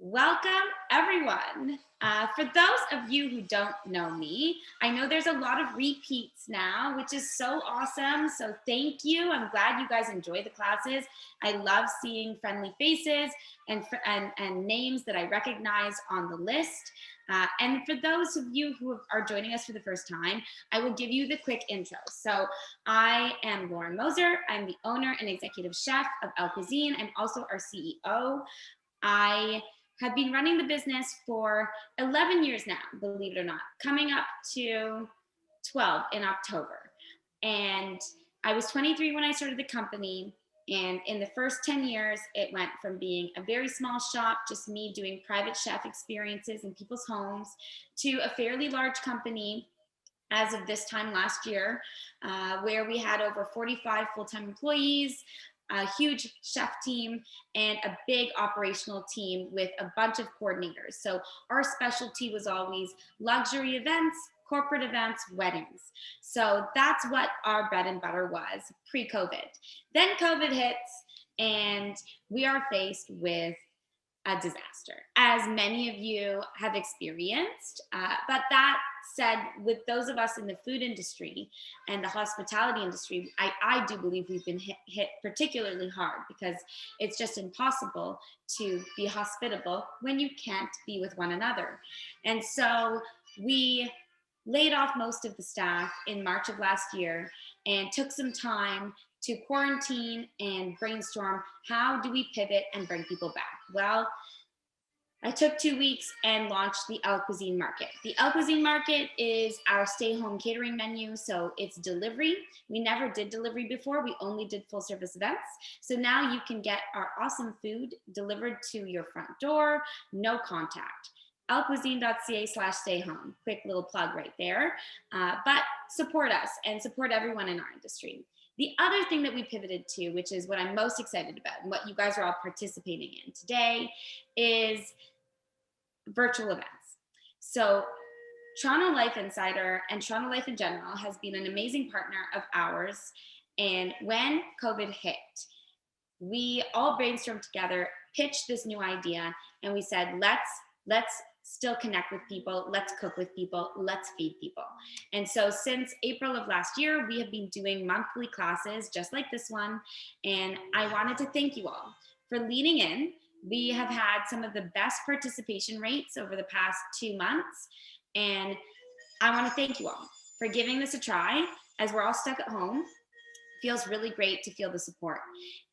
Welcome, everyone. For those of you who don't know me, I know there's a lot of repeats now, which is so awesome. So thank you. I'm glad you guys enjoy the classes. I love seeing friendly faces and names that I recognize on the list. And for those of you who are joining us for the first time, I will give you the quick intro. So I am Lauren Mozer. I'm the owner and executive chef of Elle Cuisine. I'm also our CEO. I have been running the business for 11 years now, believe it or not, coming up to 12 in October. And I was 23 when I started the company. And in the first 10 years, it went from being a very small shop, just me doing private chef experiences in people's homes, to a fairly large company as of this time last year, where we had over 45 full-time employees, a huge chef team, and a big operational team with a bunch of coordinators. So our specialty was always luxury events, corporate events, weddings. So that's what our bread and butter was pre-COVID. Then COVID hits, and we are faced with a disaster, as many of you have experienced. But that said, with those of us in the food industry and the hospitality industry, I do believe we've been hit particularly hard, because it's just impossible to be hospitable when you can't be with one another. And so we laid off most of the staff in March of last year and took some time to quarantine and brainstorm, how do we pivot and bring people back? Well, I took 2 weeks and launched the Elle Cuisine Market. The Elle Cuisine Market is our stay-home catering menu, so it's delivery. We never did delivery before. We only did full-service events. So now you can get our awesome food delivered to your front door, no contact. ellecuisine.ca/stayhome. Quick little plug right there. But support us and support everyone in our industry. The other thing that we pivoted to, which is what I'm most excited about and what you guys are all participating in today, is virtual events. So Toronto Life Insider and Toronto Life in general has been an amazing partner of ours. And when COVID hit, we all brainstormed together, pitched this new idea, and we said, let's still connect with people, let's cook with people, let's feed people. And so since April of last year, we have been doing monthly classes just like this one. And I wanted to thank you all for leaning in. We have had some of the best participation rates over the past 2 months. And I want to thank you all for giving this a try. As we're all stuck at home, feels really great to feel the support.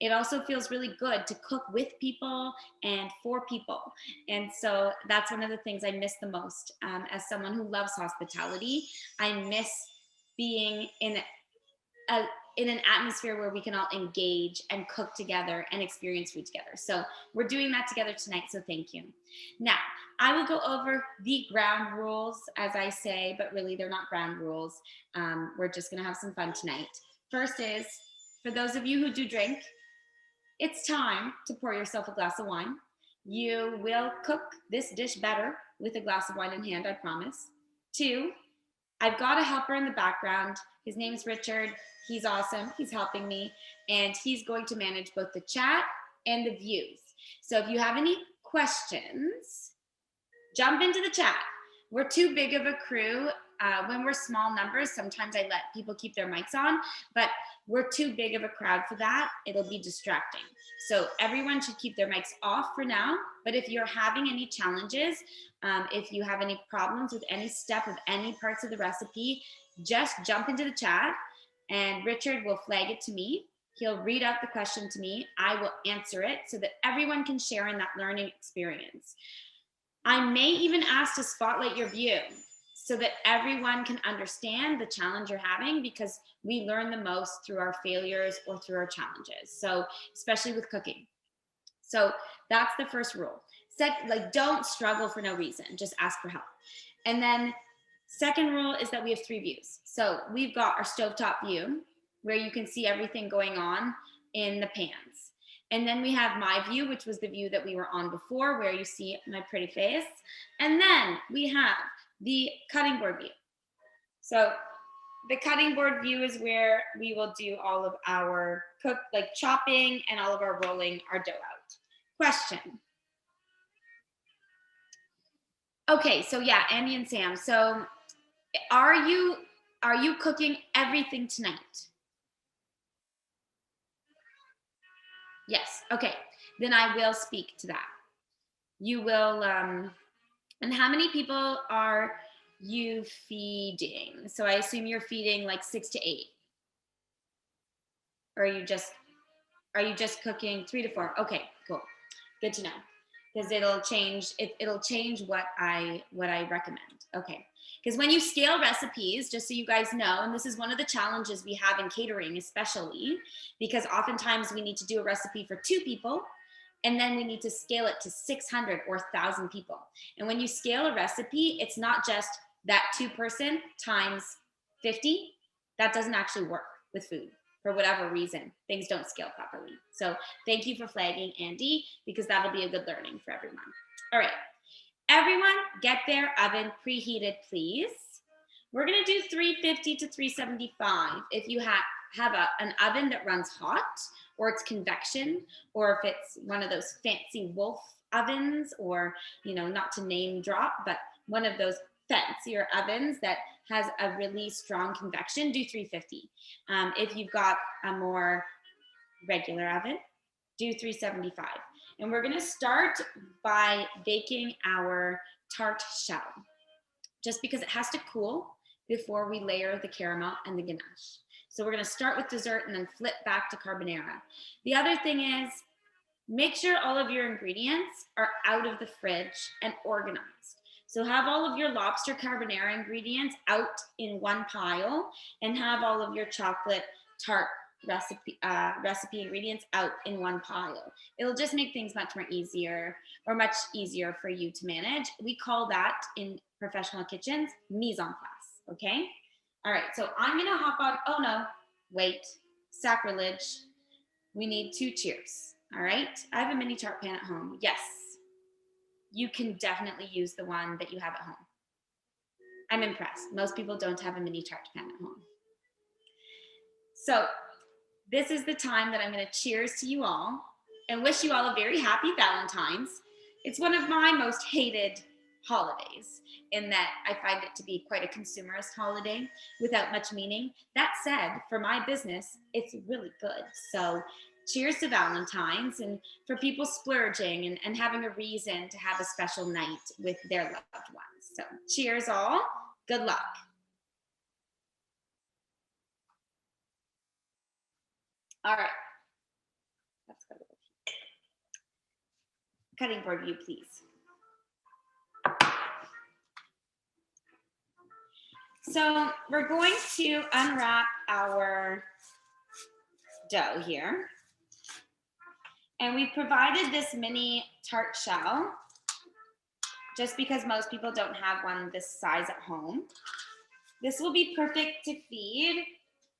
It also feels really good to cook with people and for people. And so that's one of the things I miss the most. As someone who loves hospitality, I miss being in an atmosphere where we can all engage and cook together and experience food together. So we're doing that together tonight, so thank you. Now, I will go over the ground rules, as I say, but really they're not ground rules. We're just gonna have some fun tonight. First is, for those of you who do drink, it's time to pour yourself a glass of wine. You will cook this dish better with a glass of wine in hand, I promise. 2, I've got a helper in the background. His name's Richard. He's awesome. He's helping me. And he's going to manage both the chat and the views. So if you have any questions, jump into the chat. We're too big of a crew. When we're small numbers, sometimes I let people keep their mics on, but we're too big of a crowd for that. It'll be distracting. So everyone should keep their mics off for now. But if you're having any challenges, if you have any problems with any step of any parts of the recipe, just jump into the chat and Richard will flag it to me. He'll read out the question to me. I will answer it so that everyone can share in that learning experience. I may even ask to spotlight your view so that everyone can understand the challenge you're having, because we learn the most through our failures or through our challenges. So especially with cooking. So that's the first rule. Don't struggle for no reason, just ask for help. And then second rule is that we have 3 views. So we've got our stovetop view where you can see everything going on in the pans. And then we have my view, which was the view that we were on before, where you see my pretty face. And then we have the cutting board view. So the cutting board view is where we will do all of our chopping and all of our rolling our dough out. Question. Okay, so yeah, Andy and Sam. So are you cooking everything tonight? Yes. Okay. Then I will speak to that. You will and how many people are you feeding? So I assume you're feeding like 6 to 8. Or are you just cooking 3 to 4? Okay, cool. Good to know. Because it'll change what I recommend. Okay. Because when you scale recipes, just so you guys know, and this is one of the challenges we have in catering, especially because oftentimes we need to do a recipe for 2 people and then we need to scale it to 600 or 1,000 people. And when you scale a recipe, it's not just that 2-person times 50. That doesn't actually work with food. For whatever reason, things don't scale properly. So thank you for flagging, Andy, because that'll be a good learning for everyone. All right, everyone get their oven preheated, please. We're gonna do 350 to 375. If you have an oven that runs hot, or it's convection, or if it's one of those fancy Wolf ovens, or, you know, not to name drop, but one of those fancier ovens that has a really strong convection, do 350. If you've got a more regular oven, do 375. And we're gonna start by baking our tart shell, just because it has to cool before we layer the caramel and the ganache. So we're gonna start with dessert and then flip back to carbonara. The other thing is, make sure all of your ingredients are out of the fridge and organized. So have all of your lobster carbonara ingredients out in one pile and have all of your chocolate tart recipe ingredients out in one pile. It'll just make things much easier for you to manage. We call that in professional kitchens mise en place, okay? All right, so I'm gonna hop on, oh no, wait, sacrilege. We need 2 cheers, all right? I have a mini tart pan at home, yes. You can definitely use the one that you have at home. I'm impressed. Most people don't have a mini tart pan at home. So this is the time that I'm going to cheers to you all and wish you all a very happy Valentine's. It's one of my most hated holidays in that I find it to be quite a consumerist holiday without much meaning. That said, for my business, it's really good. So cheers to Valentine's and for people splurging and having a reason to have a special night with their loved ones. So cheers all. Good luck. All right. Let's go to the cutting board view, please. So we're going to unwrap our dough here. And we provided this mini tart shell just because most people don't have one this size at home. This will be perfect to feed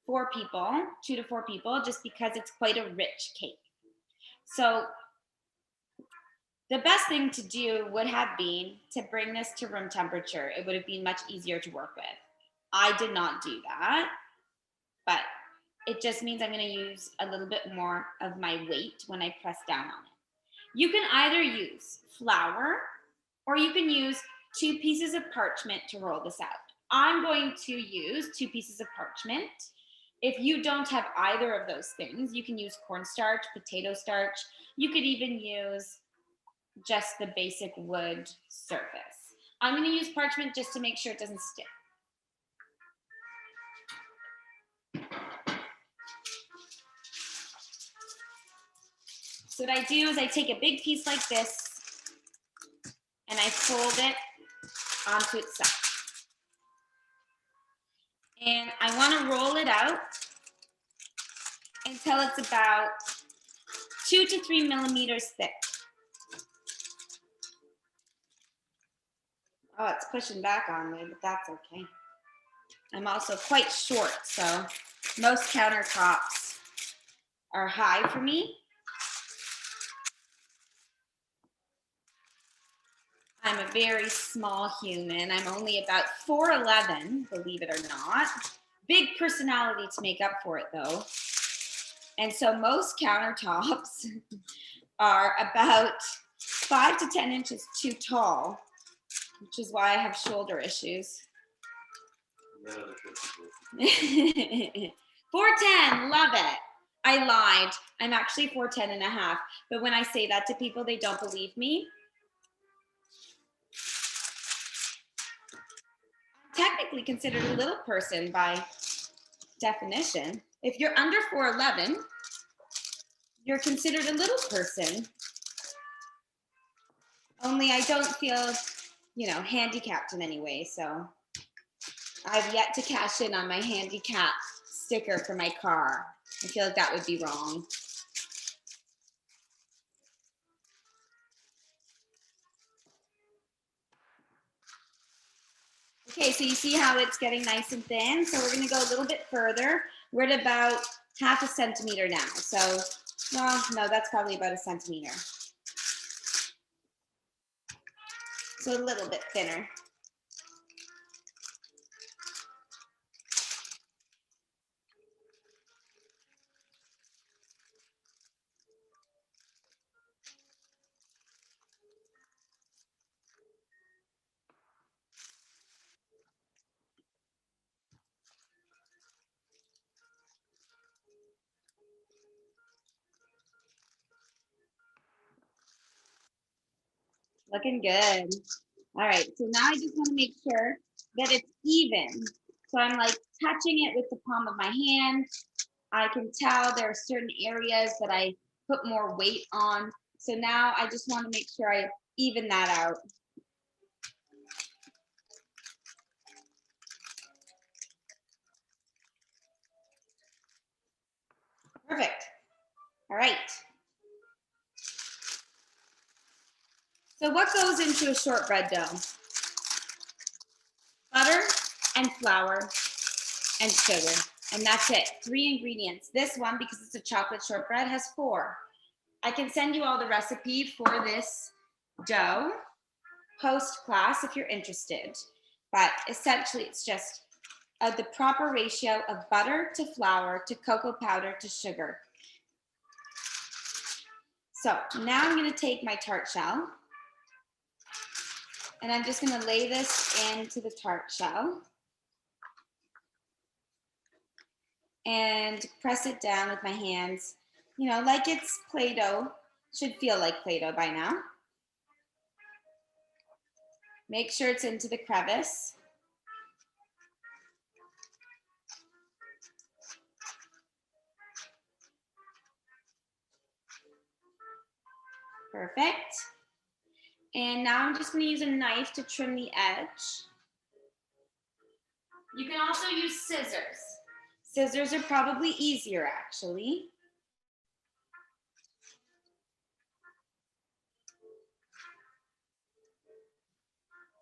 4 people, 2 to 4 people, just because it's quite a rich cake. So the best thing to do would have been to bring this to room temperature. It would have been much easier to work with. I did not do that, but it just means I'm going to use a little bit more of my weight when I press down on it. You can either use flour or you can use 2 pieces of parchment to roll this out. I'm going to use 2 pieces of parchment. If you don't have either of those things, you can use cornstarch, potato starch. You could even use just the basic wood surface. I'm going to use parchment just to make sure it doesn't stick. So what I do is I take a big piece like this and I fold it onto itself. And I want to roll it out until it's about 2 to 3 millimeters thick. Oh, it's pushing back on me, but that's okay. I'm also quite short, so most countertops are high for me. I'm a very small human. I'm only about 4'11", believe it or not. Big personality to make up for it, though. And so most countertops are about 5 to 10 inches too tall which is why I have shoulder issues. 410, love it. I lied. I'm actually 410 and a half. But when I say that to people, they don't believe me. I'm technically considered a little person by definition. If you're under 4'11", you're considered a little person. Only I don't feel, handicapped in any way. So I've yet to cash in on my handicap sticker for my car. I feel like that would be wrong. Okay, so you see how it's getting nice and thin? So we're gonna go a little bit further. We're at about half a centimeter now. So, well, no, that's probably about a centimeter. So a little bit thinner. Looking good. All right, so now I just wanna make sure that it's even. So I'm like touching it with the palm of my hand. I can tell there are certain areas that I put more weight on. So now I just want to make sure I even that out. Perfect. All right. So what goes into a shortbread dough? Butter and flour and sugar. And that's it. 3 ingredients. This one, because it's a chocolate shortbread, has 4. I can send you all the recipe for this dough post-class if you're interested. But essentially, it's just the proper ratio of butter to flour to cocoa powder to sugar. So now I'm going to take my tart shell and I'm just going to lay this into the tart shell and press it down with my hands, like it's Play-Doh. Should feel like Play-Doh by now. Make sure it's into the crevice. Perfect. And now I'm just going to use a knife to trim the edge. You can also use scissors. Scissors are probably easier, actually.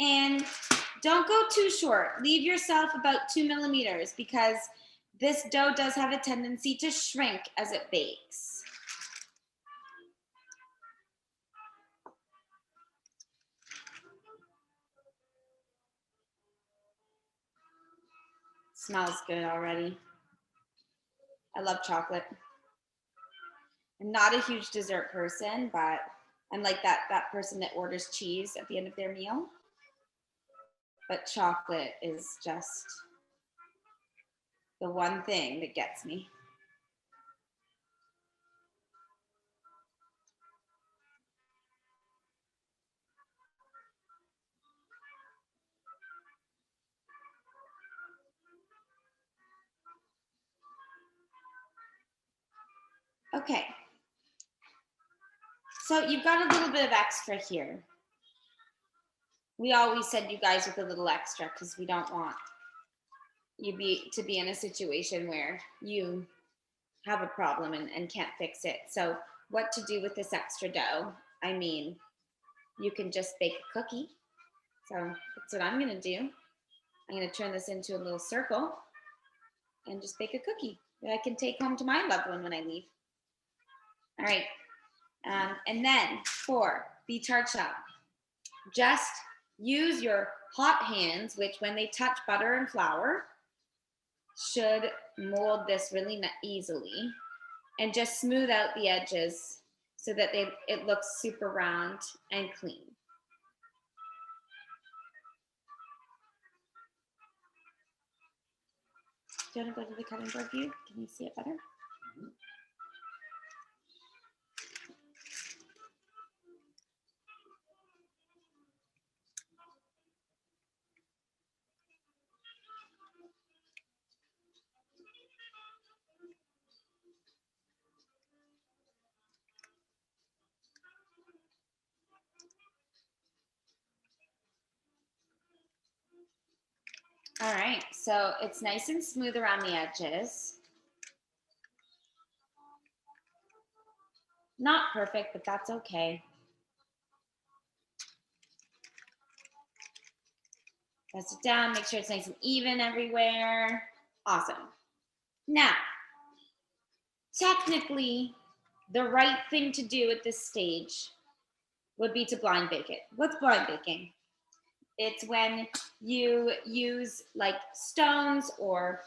And don't go too short. Leave yourself about 2 millimeters because this dough does have a tendency to shrink as it bakes. Smells good already. I love chocolate. I'm not a huge dessert person, but I'm like that person that orders cheese at the end of their meal. But chocolate is just the one thing that gets me. Okay. So you've got a little bit of extra here. We always send you guys with a little extra because we don't want you to be in a situation where you have a problem and can't fix it. So what to do with this extra dough? I mean, you can just bake a cookie. So that's what I'm gonna do. I'm gonna turn this into a little circle and just bake a cookie that I can take home to my loved one when I leave. All right, and then for the tart shell, just use your hot hands, which when they touch butter and flour, should mold this really easily, and just smooth out the edges so that it looks super round and clean. Do you want to go to the cutting board view? Can you see it better? All right, so it's nice and smooth around the edges. Not perfect, but that's okay. Press it down, make sure it's nice and even everywhere. Awesome. Now, technically, the right thing to do at this stage would be to blind bake it. What's blind baking? It's when you use like stones or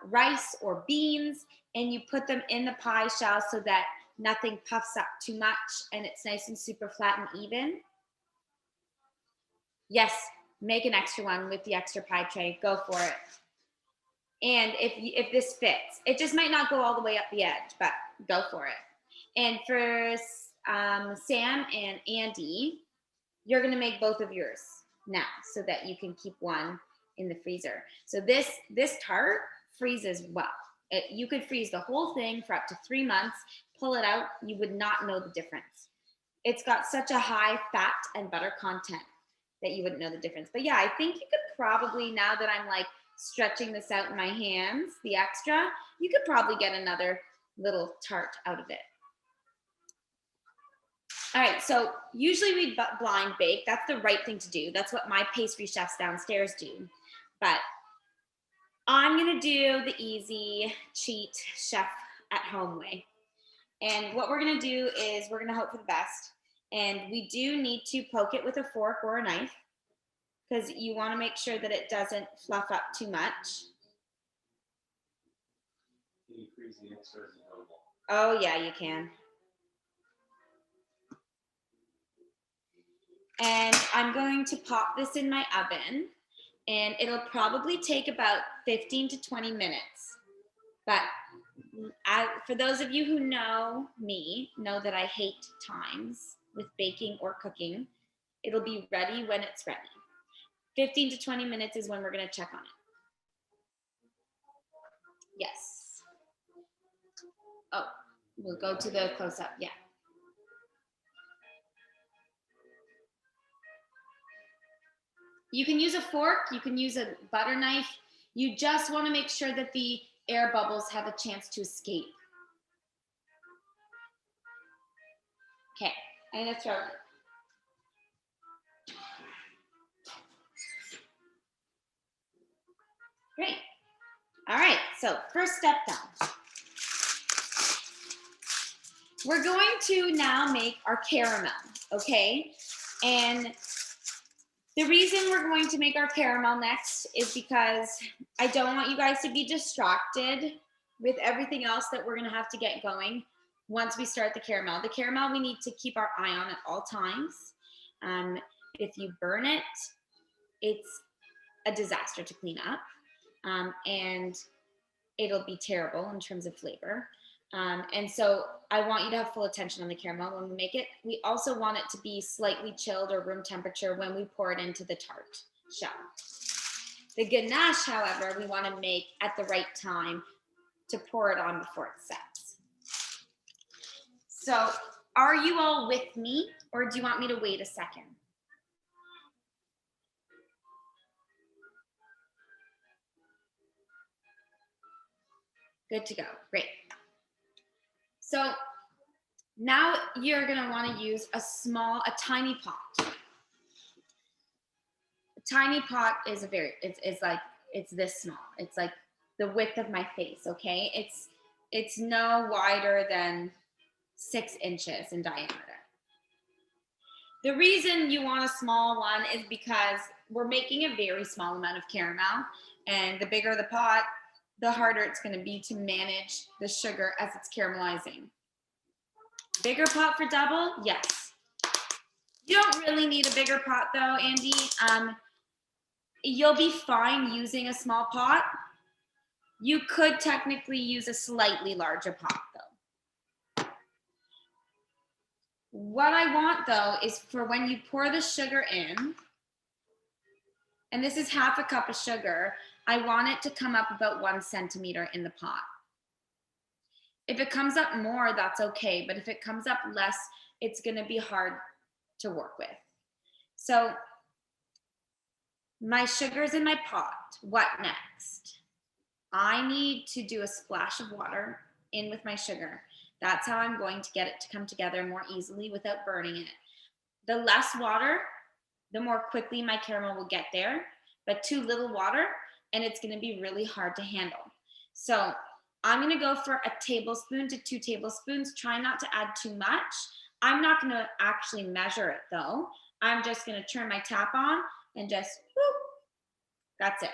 rice or beans and you put them in the pie shell so that nothing puffs up too much and it's nice and super flat and even. Yes, make an extra one with the extra pie tray. Go for it. And if this fits, it just might not go all the way up the edge, but go for it. And for Sam and Andy, you're going to make both of yours now so that you can keep one in the freezer. So this tart freezes well. You could freeze the whole thing for up to 3 months, pull it out, you would not know the difference. It's got such a high fat and butter content that you wouldn't know the difference. But yeah, I think you could probably, now that I'm like stretching this out in my hands, the extra, you could probably get another little tart out of it. All right, so usually we blind bake. That's the right thing to do. That's what my pastry chefs downstairs do. But I'm gonna do the easy, cheat, chef at home way. And what we're gonna do is we're gonna hope for the best. And we do need to poke it with a fork or a knife because you wanna make sure that it doesn't fluff up too much. Can you freeze the insert? Oh yeah, you can. And I'm going to pop this in my oven and it'll probably take about 15 to 20 minutes. But for those of you who know me, know that I hate times with baking or cooking. It'll be ready when it's ready. 15 to 20 minutes is when we're gonna check on it. Yes. Oh, we'll go to the close-up, yeah. You can use a fork, you can use a butter knife. You just wanna make sure that the air bubbles have a chance to escape. Okay, I'm gonna throw it. Great. All right, so first step done. We're going to now make our caramel, okay? And the reason we're going to make our caramel next is because I don't want you guys to be distracted with everything else that we're gonna have to get going once we start the caramel. The caramel we need to keep our eye on at all times. If you burn it, it's a disaster to clean up. And it'll be terrible in terms of flavor. And so I want you to have full attention on the caramel when we make it. We also want it to be slightly chilled or room temperature when we pour it into the tart shell. The ganache, however, we want to make at the right time to pour it on before it sets. So are you all with me or do you want me to wait a second? Good to go, great. So now you're gonna wanna use a tiny pot. A tiny pot is it's this small. It's like the width of my face, okay? It's no wider than 6 inches in diameter. The reason you want a small one is because we're making a very small amount of caramel, and the bigger the pot, the harder it's gonna be to manage the sugar as it's caramelizing. Bigger pot for double? Yes. You don't really need a bigger pot though, Andy. You'll be fine using a small pot. You could technically use a slightly larger pot though. What I want though is for when you pour the sugar in, and this is half a cup of sugar, I want it to come up about 1 centimeter in the pot. If it comes up more, that's okay. But if it comes up less, it's going to be hard to work with. So my sugar's in my pot. What next? I need to do a splash of water in with my sugar. That's how I'm going to get it to come together more easily without burning it. The less water, the more quickly my caramel will get there, but too little water, and it's going to be really hard to handle. So I'm going to go for a tablespoon to 2 tablespoons. Try not to add too much. I'm not going to actually measure it though. I'm just going to turn my tap on and just whoop. That's it.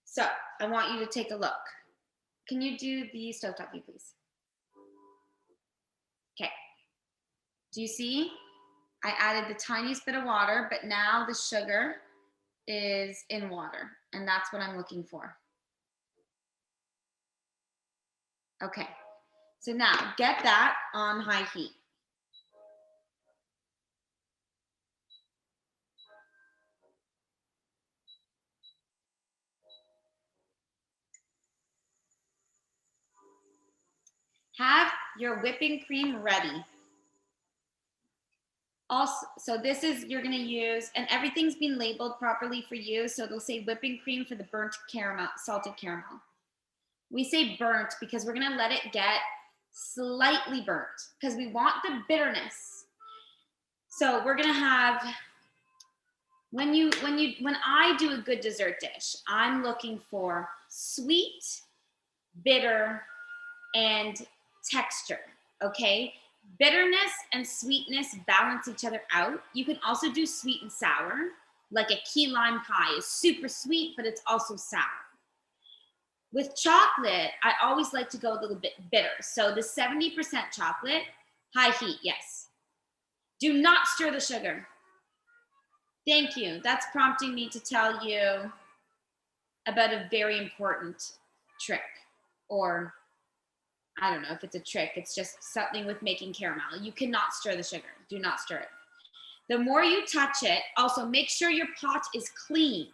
So I want you to take a look. Can you do the stovetop view, please? Okay. Do you see? I added the tiniest bit of water, but now the sugar is in water, and that's what I'm looking for. Okay. So now get that on high heat. Have your whipping cream ready. Also, so this is, you're gonna use, and everything's been labeled properly for you, so it'll say whipping cream for the burnt caramel, salted caramel. We say burnt because we're gonna let it get slightly burnt because we want the bitterness. So we're gonna have, when I do a good dessert dish, I'm looking for sweet, bitter, and texture, okay? Bitterness and sweetness balance each other out. You can also do sweet and sour, like a key lime pie is super sweet, but it's also sour. With chocolate, I always like to go a little bit bitter. So the 70% chocolate, high heat, yes. Do not stir the sugar. Thank you. That's prompting me to tell you about a very important trick, or I don't know if it's a trick. It's just something with making caramel. You cannot stir the sugar. Do not stir it. The more you touch it, also make sure your pot is clean.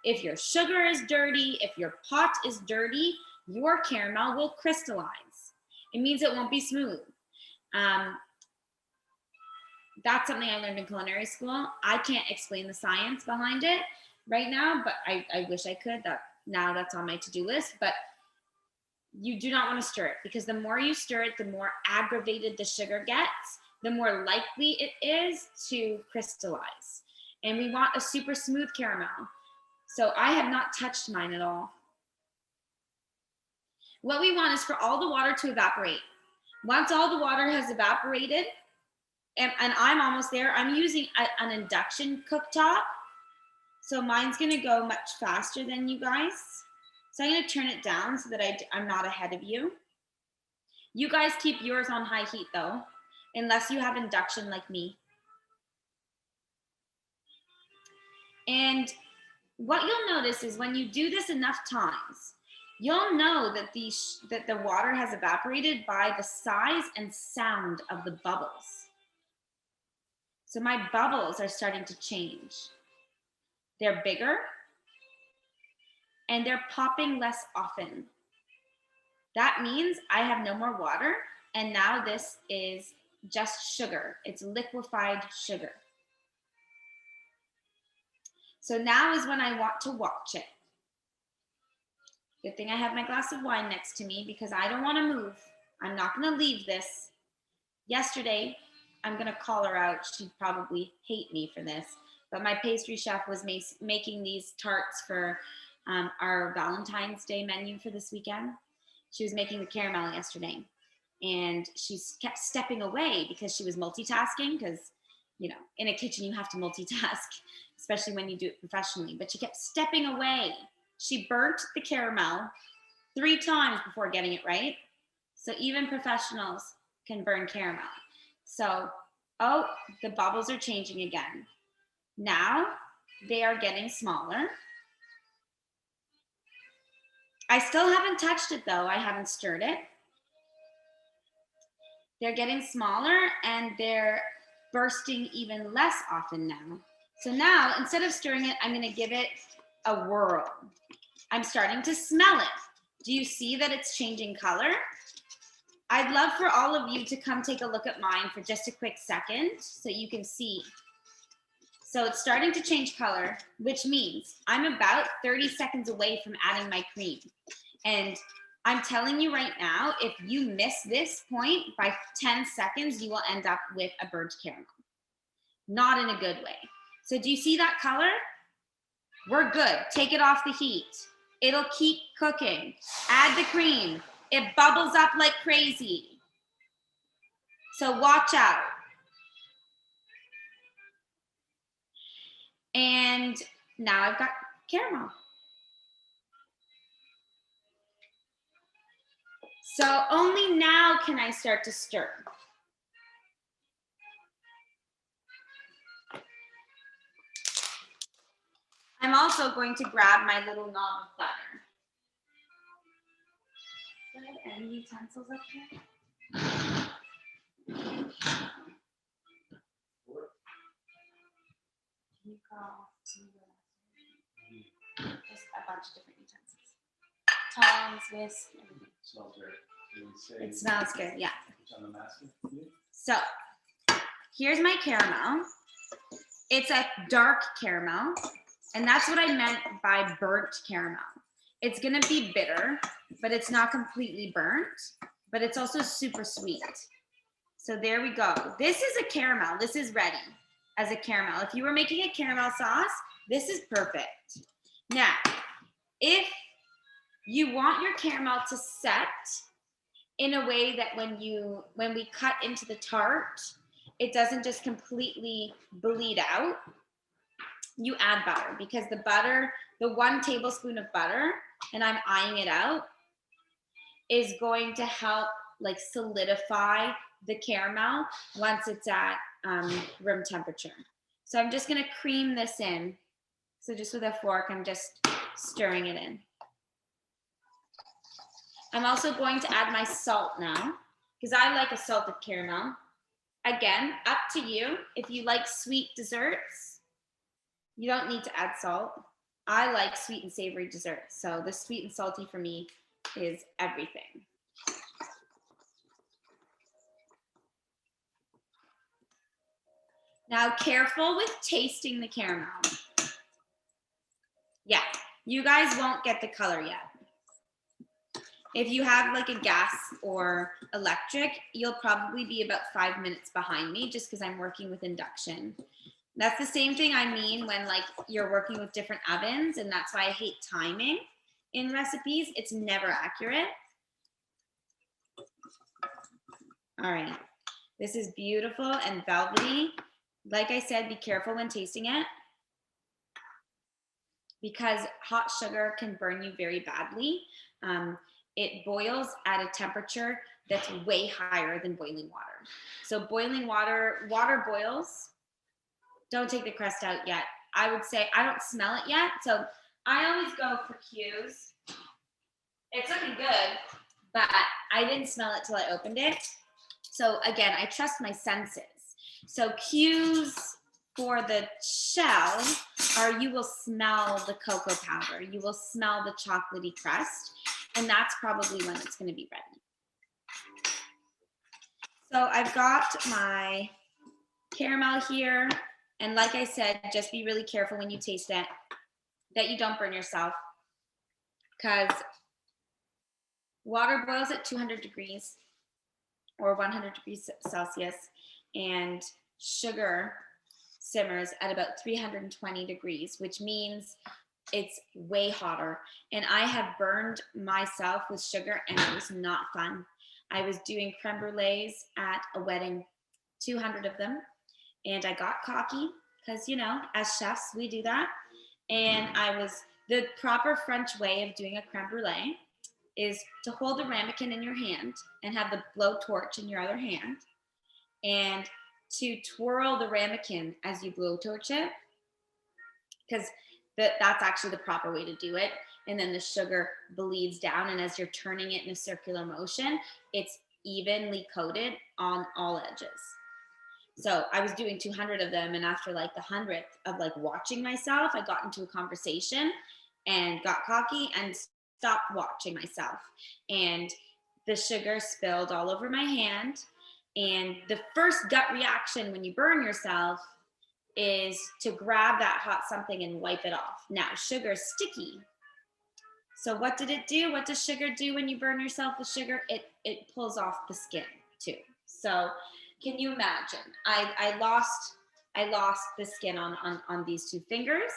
If your sugar is dirty, if your pot is dirty, your caramel will crystallize. It means it won't be smooth. That's something I learned in culinary school. I can't explain the science behind it right now, but I wish I could. Now that's on my to-do list, but you do not want to stir it because the more you stir it, the more aggravated the sugar gets, the more likely it is to crystallize. And we want a super smooth caramel. So I have not touched mine at all. What we want is for all the water to evaporate. Once all the water has evaporated, and I'm almost there, I'm using an induction cooktop. So mine's gonna go much faster than you guys. So I'm gonna turn it down so that I'm not ahead of you. You guys keep yours on high heat though, unless you have induction like me. And what you'll notice is when you do this enough times, you'll know that the water has evaporated by the size and sound of the bubbles. So my bubbles are starting to change. They're bigger and they're popping less often. That means I have no more water, and now this is just sugar. It's liquefied sugar. So now is when I want to watch it. Good thing I have my glass of wine next to me because I don't want to move. I'm not going to leave this. Yesterday, I'm going to call her out. She'd probably hate me for this, but my pastry chef was making these tarts for our Valentine's Day menu for this weekend. She was making the caramel yesterday, and she kept stepping away because she was multitasking because, you know, in a kitchen you have to multitask, especially when you do it professionally, but she kept stepping away. She burnt the caramel 3 times before getting it right. So even professionals can burn caramel. So Oh, the bubbles are changing again. Now they are getting smaller. I still haven't touched it though. I haven't stirred it. They're getting smaller and they're bursting even less often now. So now, instead of stirring it, I'm gonna give it a whirl. I'm starting to smell it. Do you see that it's changing color? I'd love for all of you to come take a look at mine for just a quick second so you can see. So it's starting to change color, which means I'm about 30 seconds away from adding my cream. And I'm telling you right now, if you miss this point by 10 seconds, you will end up with a burnt caramel. Not in a good way. So do you see that color? We're good. Take it off the heat. It'll keep cooking. Add the cream. It bubbles up like crazy. So watch out. And now I've got caramel. So only now can I start to stir. I'm also going to grab my little knob of butter. Do I have any utensils up here? Can you call just a bunch of different utensils? Tongs, whisk, everything. It smells great. It smells good, yeah. On the master? So here's my caramel. It's a dark caramel, and that's what I meant by burnt caramel. It's gonna be bitter, but it's not completely burnt, but it's also super sweet. So there we go. This is a caramel. This is ready as a caramel. If you were making a caramel sauce, this is perfect. Now, if you want your caramel to set in a way that when we cut into the tart, it doesn't just completely bleed out, you add butter, because the butter, the 1 tablespoon of butter, and I'm eyeing it out, is going to help like solidify the caramel once it's at room temperature. So I'm just gonna cream this in. So just with a fork, I'm just stirring it in. I'm also going to add my salt now, because I like a salted caramel. Again, up to you. If you like sweet desserts, you don't need to add salt. I like sweet and savory desserts, so the sweet and salty for me is everything. Now, careful with tasting the caramel. Yeah, you guys won't get the color yet. If you have like a gas or electric, you'll probably be about 5 minutes behind me just because I'm working with induction. That's the same thing I mean when like you're working with different ovens, and that's why I hate timing in recipes. It's never accurate. All right, this is beautiful and velvety. Like I said, be careful when tasting it, because hot sugar can burn you very badly. It boils at a temperature that's way higher than boiling water. So boiling water boils. Don't take the crust out yet. I would say, I don't smell it yet, so I always go for cues. It's looking good, but I didn't smell it till I opened it. So again, I trust my senses. So cues for the shell are you will smell the cocoa powder, you will smell the chocolatey crust, and that's probably when it's going to be ready. So I've got my caramel here, and like I said, just be really careful when you taste it that you don't burn yourself, because water boils at 200 degrees or 100 degrees Celsius, and sugar simmers at about 320 degrees, which means it's way hotter. And I have burned myself with sugar, and it was not fun. I was doing creme brulees at a wedding, 200 of them, and I got cocky because, you know, as chefs, we do that. And the proper French way of doing a creme brulee is to hold the ramekin in your hand and have the blowtorch in your other hand and to twirl the ramekin as you blowtorch it, because that's actually the proper way to do it. And then the sugar bleeds down, and as you're turning it in a circular motion, it's evenly coated on all edges. So I was doing 200 of them, and after like the 100th of like watching myself, I got into a conversation and got cocky and stopped watching myself. And the sugar spilled all over my hand. And the first gut reaction when you burn yourself is to grab that hot something and wipe it off. Now, sugar is sticky. So what did it do? What does sugar do when you burn yourself with sugar? It pulls off the skin too. So can you imagine? I lost the skin on these two fingers.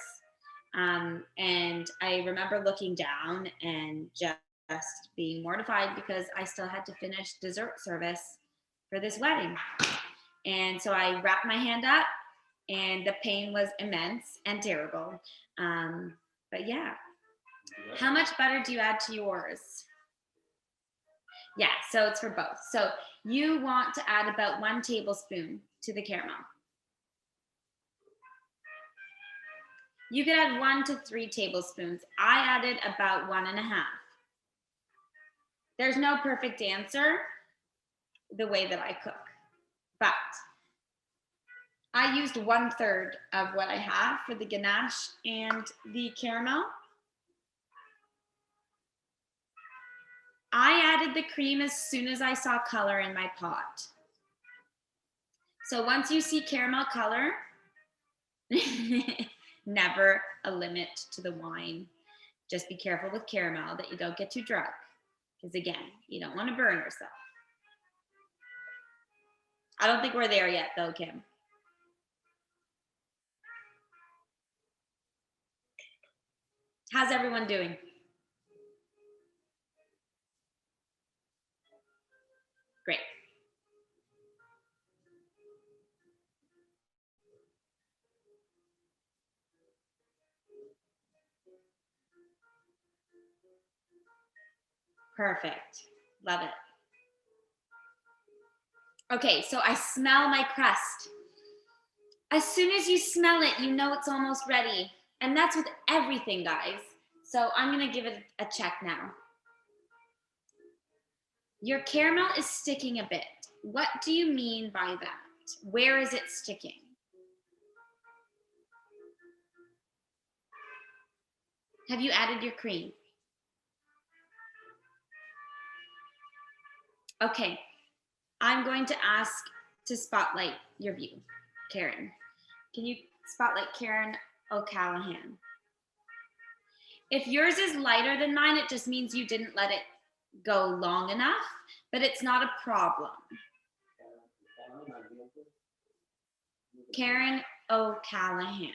And I remember looking down and just being mortified because I still had to finish dessert service for this wedding. And so I wrapped my hand up, and the pain was immense and terrible. But yeah. How much butter do you add to yours? Yeah, so it's for both. So you want to add about 1 tablespoon to the caramel. You could add 1 to 3 tablespoons. I added about 1.5. There's no perfect answer the way that I cook, but I used 1/3 of what I have for the ganache and the caramel. I added the cream as soon as I saw color in my pot. So once you see caramel color, never a limit to the wine. Just be careful with caramel that you don't get too drunk, because again, you don't want to burn yourself. I don't think we're there yet though, Kim. How's everyone doing? Great. Perfect. Love it. Okay, so I smell my crust. As soon as you smell it, you know it's almost ready. And that's with everything, guys. So I'm gonna give it a check now. Your caramel is sticking a bit. What do you mean by that? Where is it sticking? Have you added your cream? Okay, I'm going to ask to spotlight your view. Karen, can you spotlight Karen O'Callahan? If yours is lighter than mine, it just means you didn't let it go long enough, but it's not a problem. Karen O'Callahan.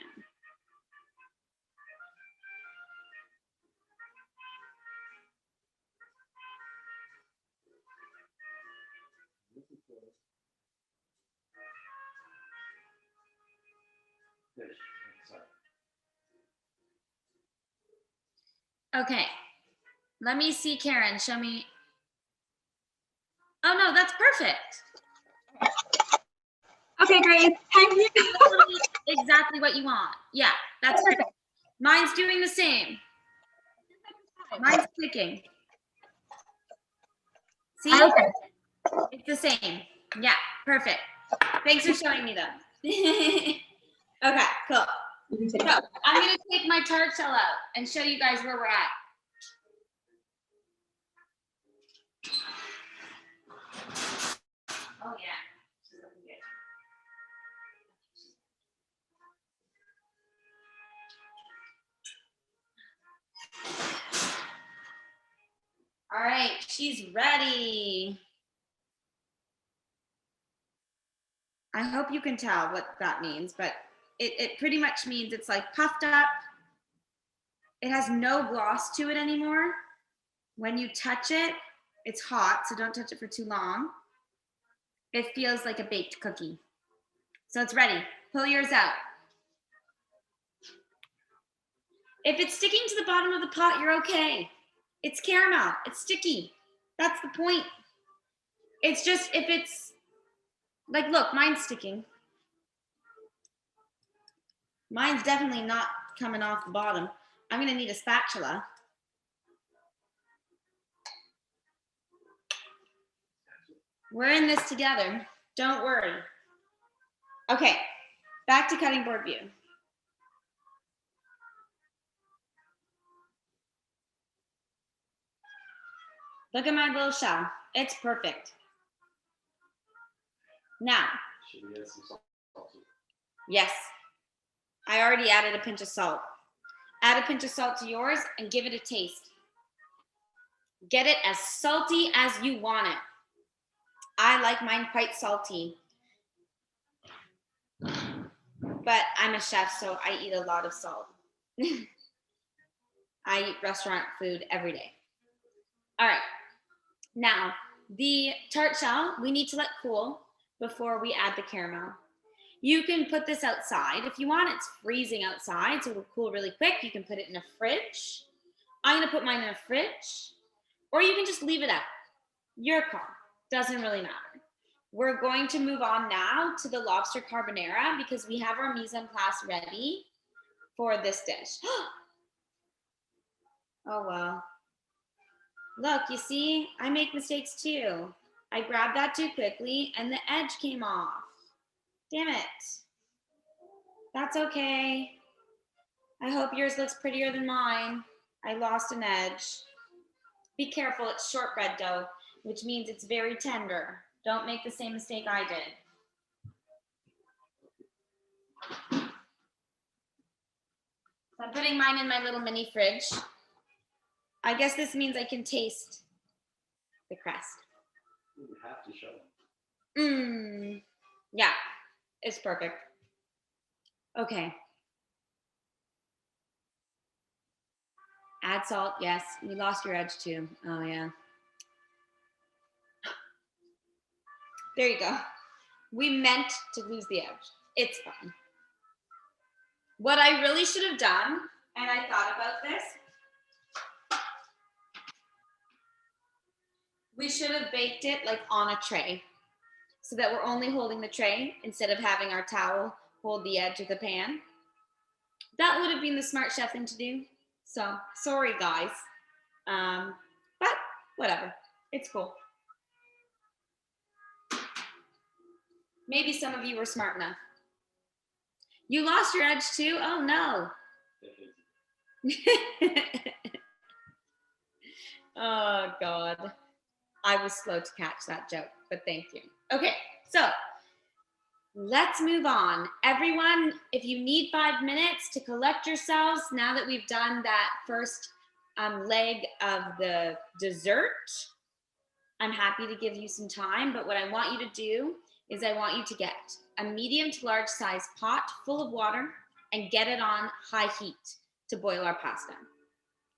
Okay, let me see, Karen, show me. Oh no, that's perfect. Okay, great. Thank you. Exactly what you want. Yeah, that's perfect. Mine's doing the same. Mine's clicking. See? Okay. It's the same. Yeah, perfect. Thanks for showing me them. Okay, cool. So I'm gonna take my tart shell out and show you guys where we're at. Oh yeah, she's looking good. All right, she's ready. I hope you can tell what that means, but it pretty much means it's like puffed up. It has no gloss to it anymore. When you touch it, it's hot, so don't touch it for too long. It feels like a baked cookie. So it's ready. Pull yours out. If it's sticking to the bottom of the pot, you're okay. It's caramel. It's sticky. That's the point. It's just if it's like, look, mine's sticking. Mine's definitely not coming off the bottom. I'm gonna need a spatula. We're in this together. Don't worry. Okay, back to cutting board view. Look at my little shell. It's perfect. Now, Should we add some salt? yes, I already added a pinch of salt. Add a pinch of salt to yours and give it a taste. Get it as salty as you want it. I like mine quite salty. But I'm a chef, so I eat a lot of salt. I eat restaurant food every day. All right. Now, the tart shell, we need to let cool before we add the caramel. You can put this outside if you want. It's freezing outside, so it'll cool really quick. You can put it in a fridge. I'm going to put mine in a fridge, or you can just leave it out. Your call. Doesn't really matter. We're going to move on now to the lobster carbonara because we have our mise en place ready for this dish. Oh, well. Look, you see, I make mistakes too. I grabbed that too quickly and the edge came off. Damn it. That's okay. I hope yours looks prettier than mine. I lost an edge. Be careful, it's shortbread dough, which means it's very tender. Don't make the same mistake I did. So I'm putting mine in my little mini fridge. I guess this means I can taste the crust. You have to show them. Yeah, it's perfect. Okay. Add salt, yes. You lost your edge too. Oh, yeah. There you go. We meant to lose the edge. It's fine. What I really should have done, and I thought about this, we should have baked it like on a tray so that we're only holding the tray instead of having our towel hold the edge of the pan. That would have been the smart chef thing to do. So sorry, guys. But whatever. It's cool. Maybe some of you were smart enough. You lost your edge too? Oh, no. Oh, God. I was slow to catch that joke, but thank you. Okay, so let's move on. Everyone, if you need 5 minutes to collect yourselves, now that we've done that first leg of the dessert, I'm happy to give you some time, but what I want you to do is I want you to get a medium to large size pot full of water and get it on high heat to boil our pasta.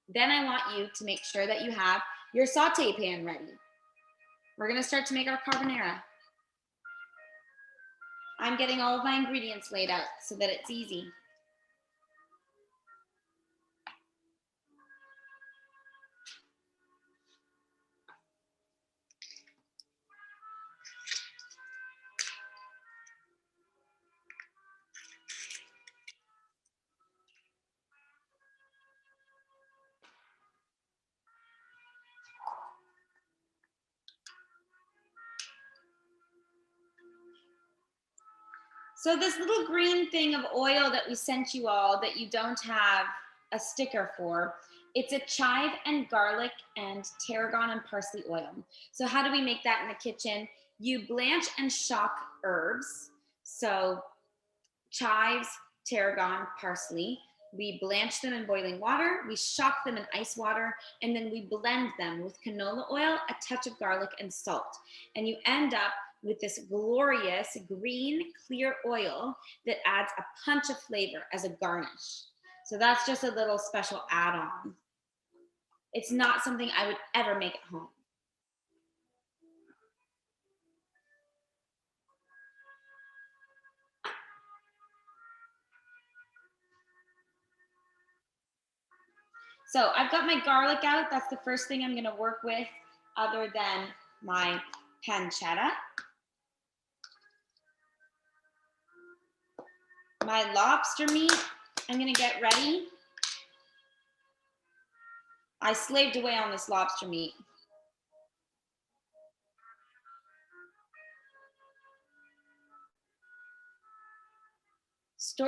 Then I want you to make sure that you have your saute pan ready. We're gonna start to make our carbonara. I'm getting all of my ingredients laid out so that it's easy. So this little green thing of oil that we sent you all that you don't have a sticker for, it's a chive and garlic and tarragon and parsley oil. So how do we make that in the kitchen? You blanch and shock herbs. So chives, tarragon, parsley. We blanch them in boiling water, we shock them in ice water, and then we blend them with canola oil, a touch of garlic, and salt. And you end up with this glorious green clear oil that adds a punch of flavor as a garnish. So that's just a little special add-on. It's not something I would ever make at home. So I've got my garlic out. That's the first thing I'm gonna work with other than my pancetta. my lobster meat, I'm gonna get ready. I slaved away on this lobster meat.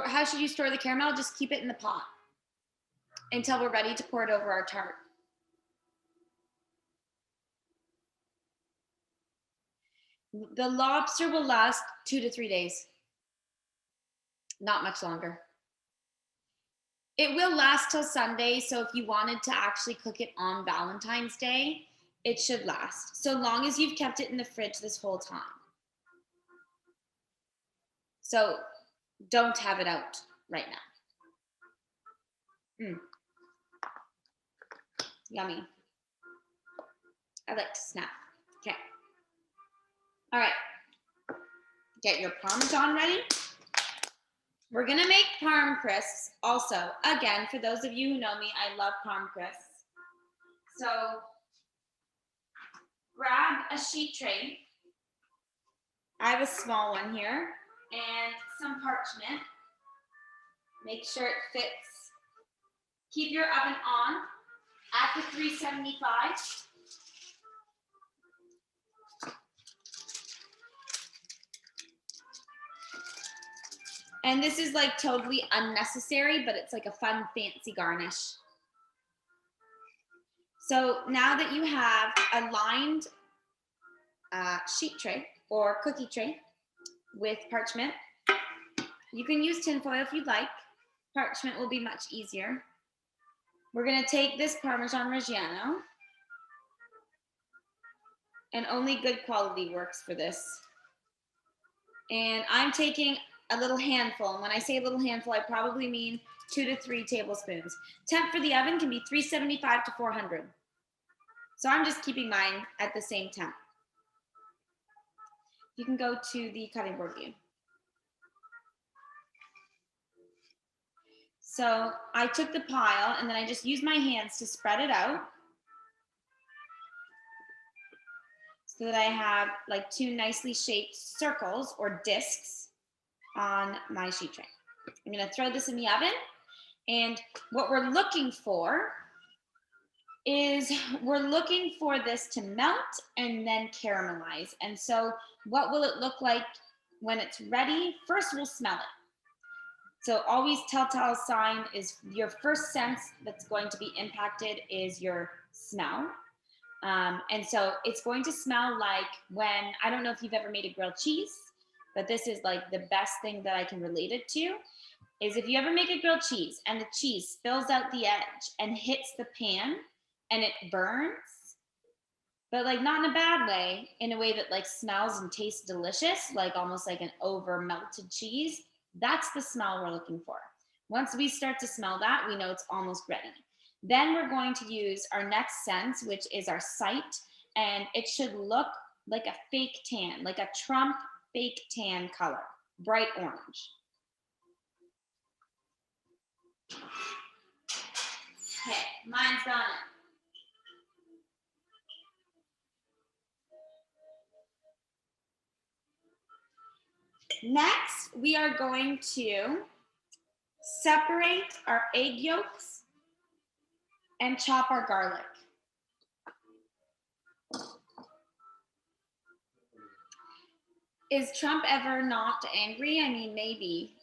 How should you store the caramel? Just keep it in the pot until we're ready to pour it over our tart. The lobster will last 2 to 3 days. Not much longer. It will last till Sunday, so if you wanted to actually cook it on Valentine's Day, it should last, so long as you've kept it in the fridge this whole time. So don't have it out right now. Yummy. I like to snap. Okay. All right. Get your Parmesan ready. We're gonna make parm crisps also. Again, for those of you who know me, I love parm crisps. So grab a sheet tray. I have a small one here, and some parchment. Make sure it fits. Keep your oven on at the 375. And this is like totally unnecessary, but it's like a fun, fancy garnish. So now that you have a lined sheet tray or cookie tray with parchment, you can use tinfoil if you'd like. Parchment will be much easier. We're gonna take this Parmesan Reggiano, and only good quality works for this. And I'm taking a little handful. And when I say a little handful, I probably mean 2 to 3 tablespoons. Temp for the oven can be 375 to 400. So I'm just keeping mine at the same temp. You can go to the cutting board view. So I took the pile and then I just used my hands to spread it out so that I have like 2 nicely shaped circles or discs on my sheet tray. I'm gonna throw this in the oven, and what we're looking for is this to melt and then caramelize. And so what will it look like when it's ready? First, we'll smell it. So always telltale sign is your first sense that's going to be impacted is your smell. And so it's going to smell like when, I don't know if you've ever made a grilled cheese, but this is like the best thing that I can relate it to, is if you ever make a grilled cheese and the cheese spills out the edge and hits the pan and it burns, but like not in a bad way, in a way that like smells and tastes delicious, like almost like an over melted cheese. That's the smell we're looking for. Once we start to smell that, we know it's almost ready. Then we're going to use our next sense, which is our sight, and it should look like a fake tan, like a Trump fake tan color, bright orange. Okay, mine's done. Next, we are going to separate our egg yolks and chop our garlic. Is Trump ever not angry? I mean, maybe.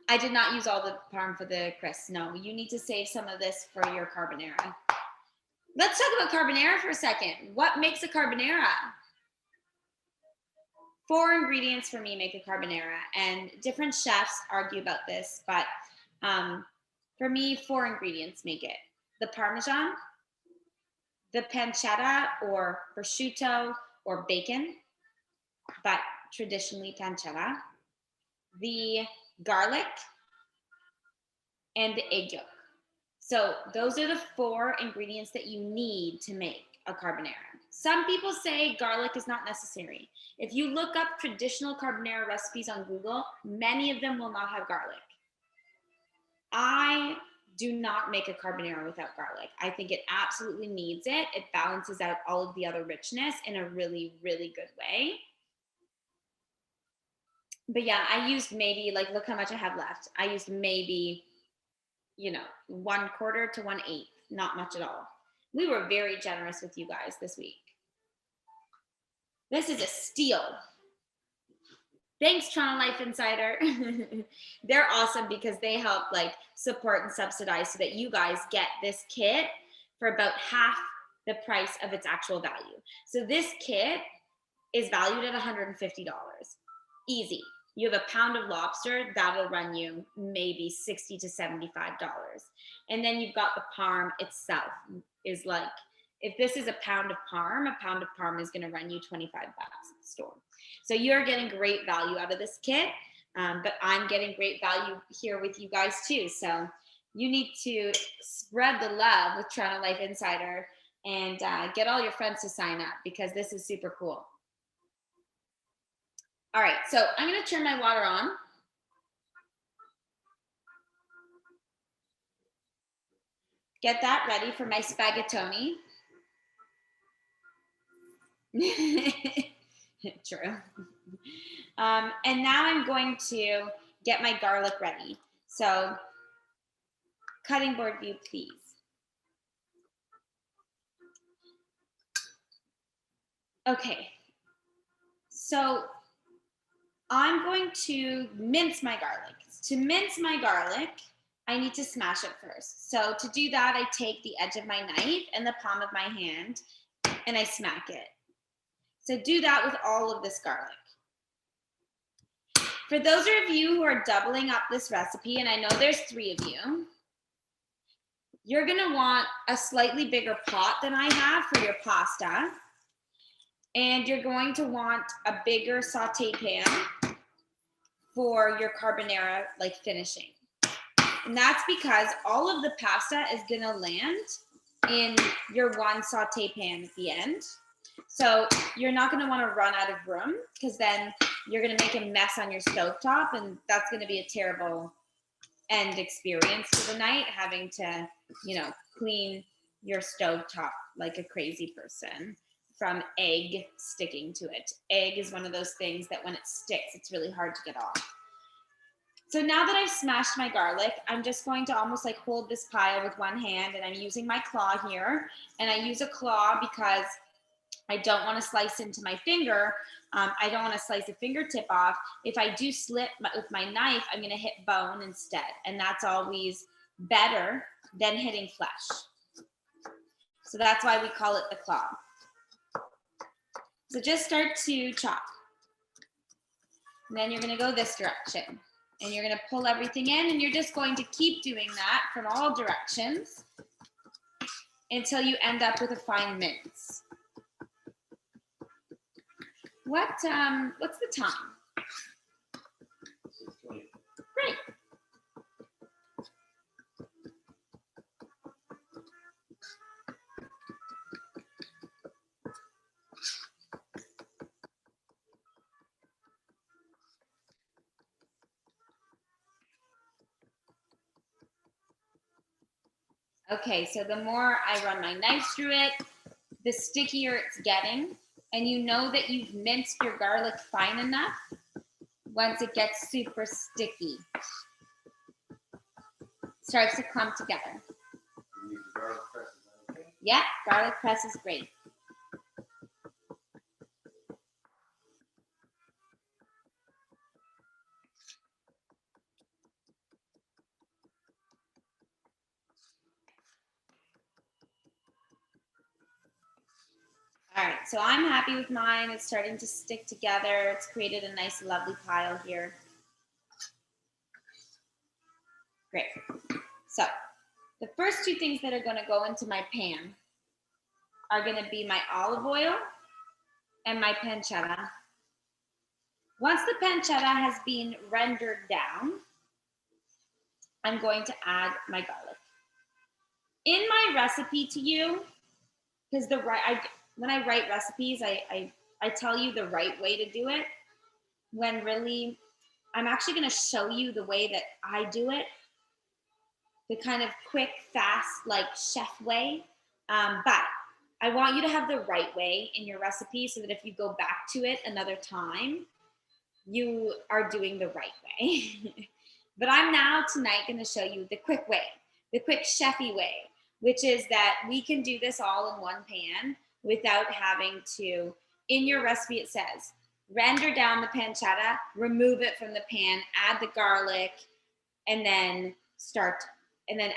I did not use all the parm for the crisps. No, you need to save some of this for your carbonara. Let's talk about carbonara for a second. What makes a carbonara? 4 ingredients for me make a carbonara, and different chefs argue about this, but for me, 4 ingredients make it. The Parmesan, the pancetta or prosciutto or bacon, but traditionally pancetta, the garlic, and the egg yolk. So those are the 4 ingredients that you need to make a carbonara. Some people say garlic is not necessary. If you look up traditional carbonara recipes on Google, many of them will not have garlic. I do not make a carbonara without garlic. I think it absolutely needs it. It balances out all of the other richness in a really, really good way. But yeah, I used maybe, like, look how much I have left. I used maybe, 1/4 to 1/8, not much at all. We were very generous with you guys this week. This is a steal. Thanks, Toronto Life Insider. They're awesome because they help like support and subsidize so that you guys get this kit for about half the price of its actual value. So this kit is valued at $150. Easy. You have a pound of lobster, that'll run you maybe $60 to $75. And then you've got the parm itself is like, if this is a pound of parm is going to run you 25 bucks at the store. So you're getting great value out of this kit, but I'm getting great value here with you guys too. So you need to spread the love with Toronto Life Insider and get all your friends to sign up because this is super cool. All right, so I'm going to turn my water on. Get that ready for my spaghettoni. True. And now I'm going to get my garlic ready. So cutting board view, please. Okay. So I'm going to mince my garlic. To mince my garlic, I need to smash it first. So to do that, I take the edge of my knife and the palm of my hand and I smack it. So do that with all of this garlic. For those of you who are doubling up this recipe, and I know there's 3 of you, you're gonna want a slightly bigger pot than I have for your pasta. And you're going to want a bigger saute pan for your carbonara like finishing. And that's because all of the pasta is gonna land in your one saute pan at the end. So you're not gonna wanna run out of room because then you're gonna make a mess on your stovetop and that's gonna be a terrible end experience for the night, having to, clean your stovetop like a crazy person from egg sticking to it. Egg is one of those things that when it sticks, it's really hard to get off. So now that I've smashed my garlic, I'm just going to almost like hold this pile with one hand and I'm using my claw here. And I use a claw because I don't want to slice into my finger. I don't want to slice a fingertip off. If I do slip with my knife, I'm going to hit bone instead. And that's always better than hitting flesh. So that's why we call it the claw. So just start to chop. And then you're going to go this direction. And you're going to pull everything in. And you're just going to keep doing that from all directions until you end up with a fine mince. What's the time? 6:20. Great. Okay, so the more I run my knife through it, the stickier it's getting. And you know that you've minced your garlic fine enough once it gets super sticky. It starts to clump together. You use the garlic press, is that okay? Yeah, garlic press is great. All right, so I'm happy with mine. It's starting to stick together. It's created a nice, lovely pile here. Great. So the first 2 things that are going to go into my pan are going to be my olive oil and my pancetta. Once the pancetta has been rendered down, I'm going to add my garlic. In my recipe to you, because when I write recipes, I tell you the right way to do it, when really I'm actually going to show you the way that I do it, the kind of quick, fast, like chef way. But I want you to have the right way in your recipe so that if you go back to it another time, you are doing the right way. But I'm now tonight going to show you the quick way, the quick chefy way, which is that we can do this all in one pan without having to, in your recipe it says, render down the pancetta, remove it from the pan, add the garlic, and then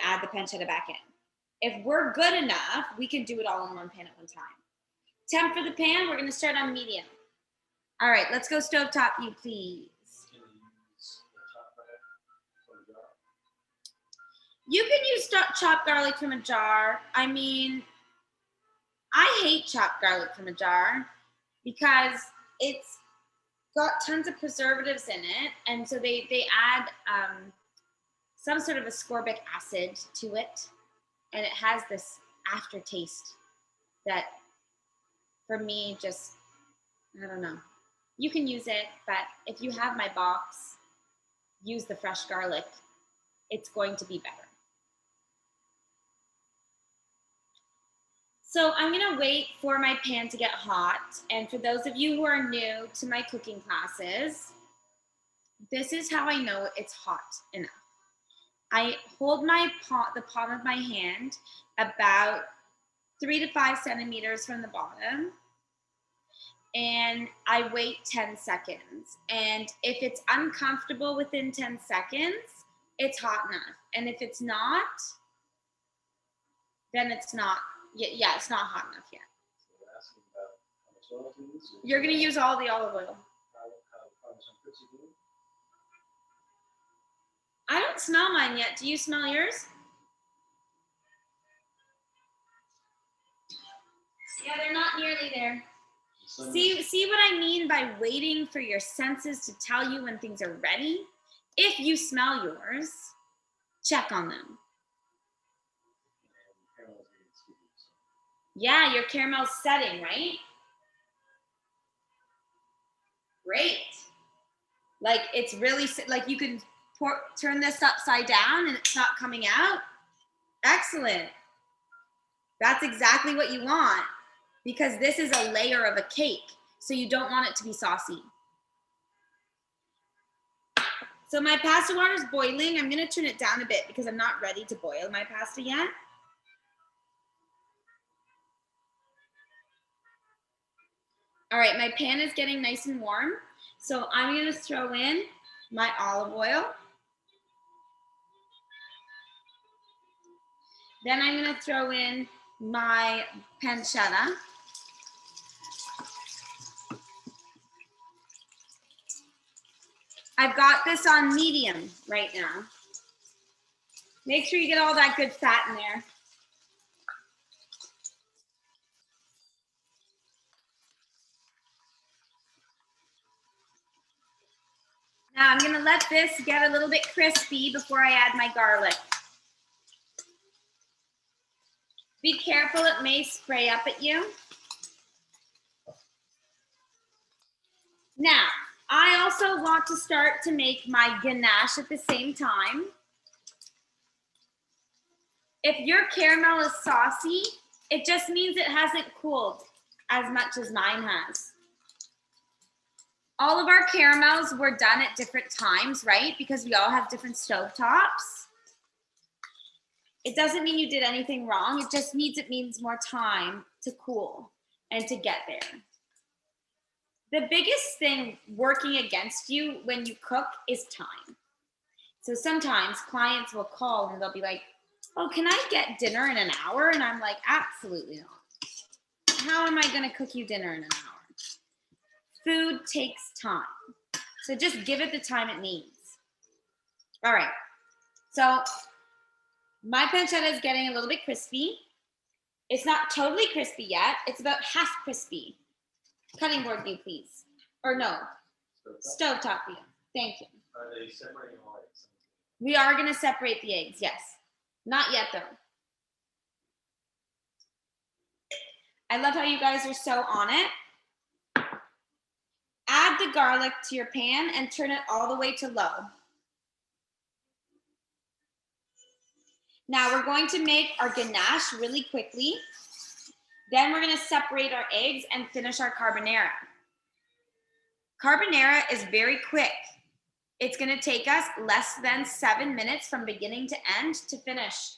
add the pancetta back in. If we're good enough, we can do it all in one pan at one time. Temp for the pan, we're gonna start on medium. All right, let's go stovetop you, please. You can use chopped garlic from a jar. I mean, I hate chopped garlic from a jar because it's got tons of preservatives in it, and so they add some sort of ascorbic acid to it, and it has this aftertaste that, for me, just, I don't know. You can use it, but if you have my box, use the fresh garlic. It's going to be better. So I'm gonna wait for my pan to get hot. And for those of you who are new to my cooking classes, this is how I know it's hot enough. I hold the palm of my hand about 3 to 5 centimeters from the bottom, and I wait 10 seconds. And if it's uncomfortable within 10 seconds, it's hot enough. And if it's not, then it's not. Yeah, it's not hot enough yet. You're going to use all the olive oil. I don't smell mine yet. Do you smell yours? Yeah, they're not nearly there. See what I mean by waiting for your senses to tell you when things are ready? If you smell yours, check on them. Yeah, your caramel's setting, right? Great. Like, it's really, like, you can turn this upside down and it's not coming out. Excellent. That's exactly what you want, because this is a layer of a cake, so you don't want it to be saucy. So my pasta water is boiling. I'm going to turn it down a bit because I'm not ready to boil my pasta yet. All right, my pan is getting nice and warm. So I'm going to throw in my olive oil. Then I'm going to throw in my pancetta. I've got this on medium right now. Make sure you get all that good fat in there. Now I'm going to let this get a little bit crispy before I add my garlic. Be careful, it may spray up at you. Now, I also want to start to make my ganache at the same time. If your caramel is saucy, it just means it hasn't cooled as much as mine has. All of our caramels were done at different times, right? Because we all have different stovetops. It doesn't mean you did anything wrong. It just means it needs more time to cool and to get there. The biggest thing working against you when you cook is time. So sometimes clients will call and they'll be like, oh, can I get dinner in an hour? And I'm like, absolutely not. How am I going to cook you dinner in an hour? Food takes time. So just give it the time it needs. All right. So my pancetta is getting a little bit crispy. It's not totally crispy yet. It's about half crispy. Cutting board view, please. Or no, stovetop view. Thank you. Are they separating all eggs? We are going to separate the eggs, yes. Not yet, though. I love how you guys are so on it. Add the garlic to your pan and turn it all the way to low. Now we're going to make our ganache really quickly. Then we're going to separate our eggs and finish our carbonara. Carbonara is very quick. It's gonna take us less than 7 minutes from beginning to end to finish.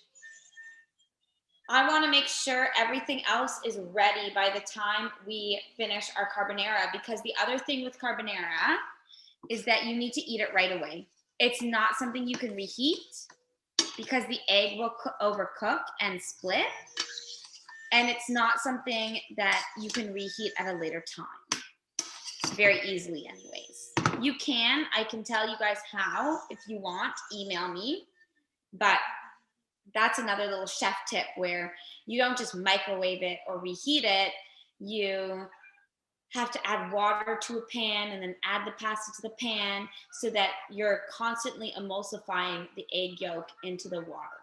I wanna make sure everything else is ready by the time we finish our carbonara, because the other thing with carbonara is that you need to eat it right away. It's not something you can reheat because the egg will overcook and split. And it's not something that you can reheat at a later time. Very easily anyways. You can, I can tell you guys how if you want, email me. But that's another little chef tip where you don't just microwave it or reheat it. You have to add water to a pan and then add the pasta to the pan so that you're constantly emulsifying the egg yolk into the water.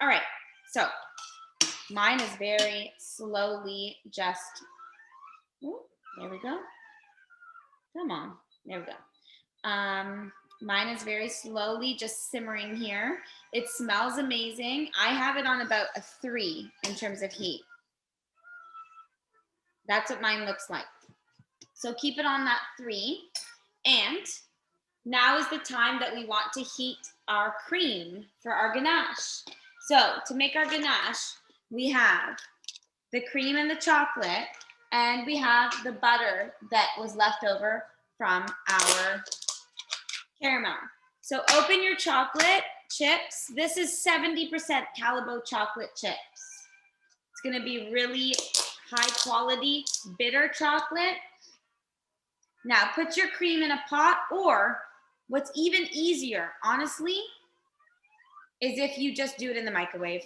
All right, so mine is very slowly just, ooh, there we go. Come on, there we go. Mine is very slowly just simmering here. It smells amazing. I have it on about a 3 in terms of heat. That's what mine looks like. So keep it on that 3. And now is the time that we want to heat our cream for our ganache. So to make our ganache, we have the cream and the chocolate, and we have the butter that was left over from our caramel. So open your chocolate chips. This is 70% Calabo chocolate chips. It's gonna be really high quality, bitter chocolate. Now put your cream in a pot, or what's even easier, honestly, is if you just do it in the microwave.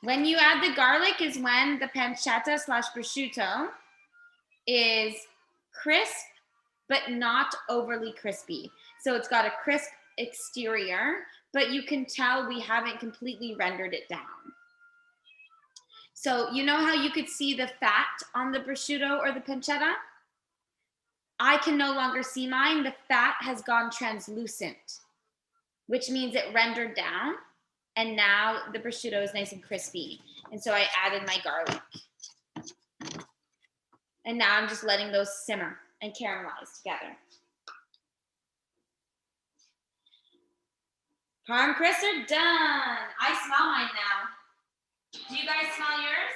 When you add the garlic is when the pancetta / prosciutto is crisp, but not overly crispy. So it's got a crisp exterior, but you can tell we haven't completely rendered it down. So you know how you could see the fat on the prosciutto or the pancetta? I can no longer see mine. The fat has gone translucent, which means it rendered down. And now the prosciutto is nice and crispy. And so I added my garlic. And now I'm just letting those simmer and caramelize together. Parm crisps are done. I smell mine now. Do you guys smell yours?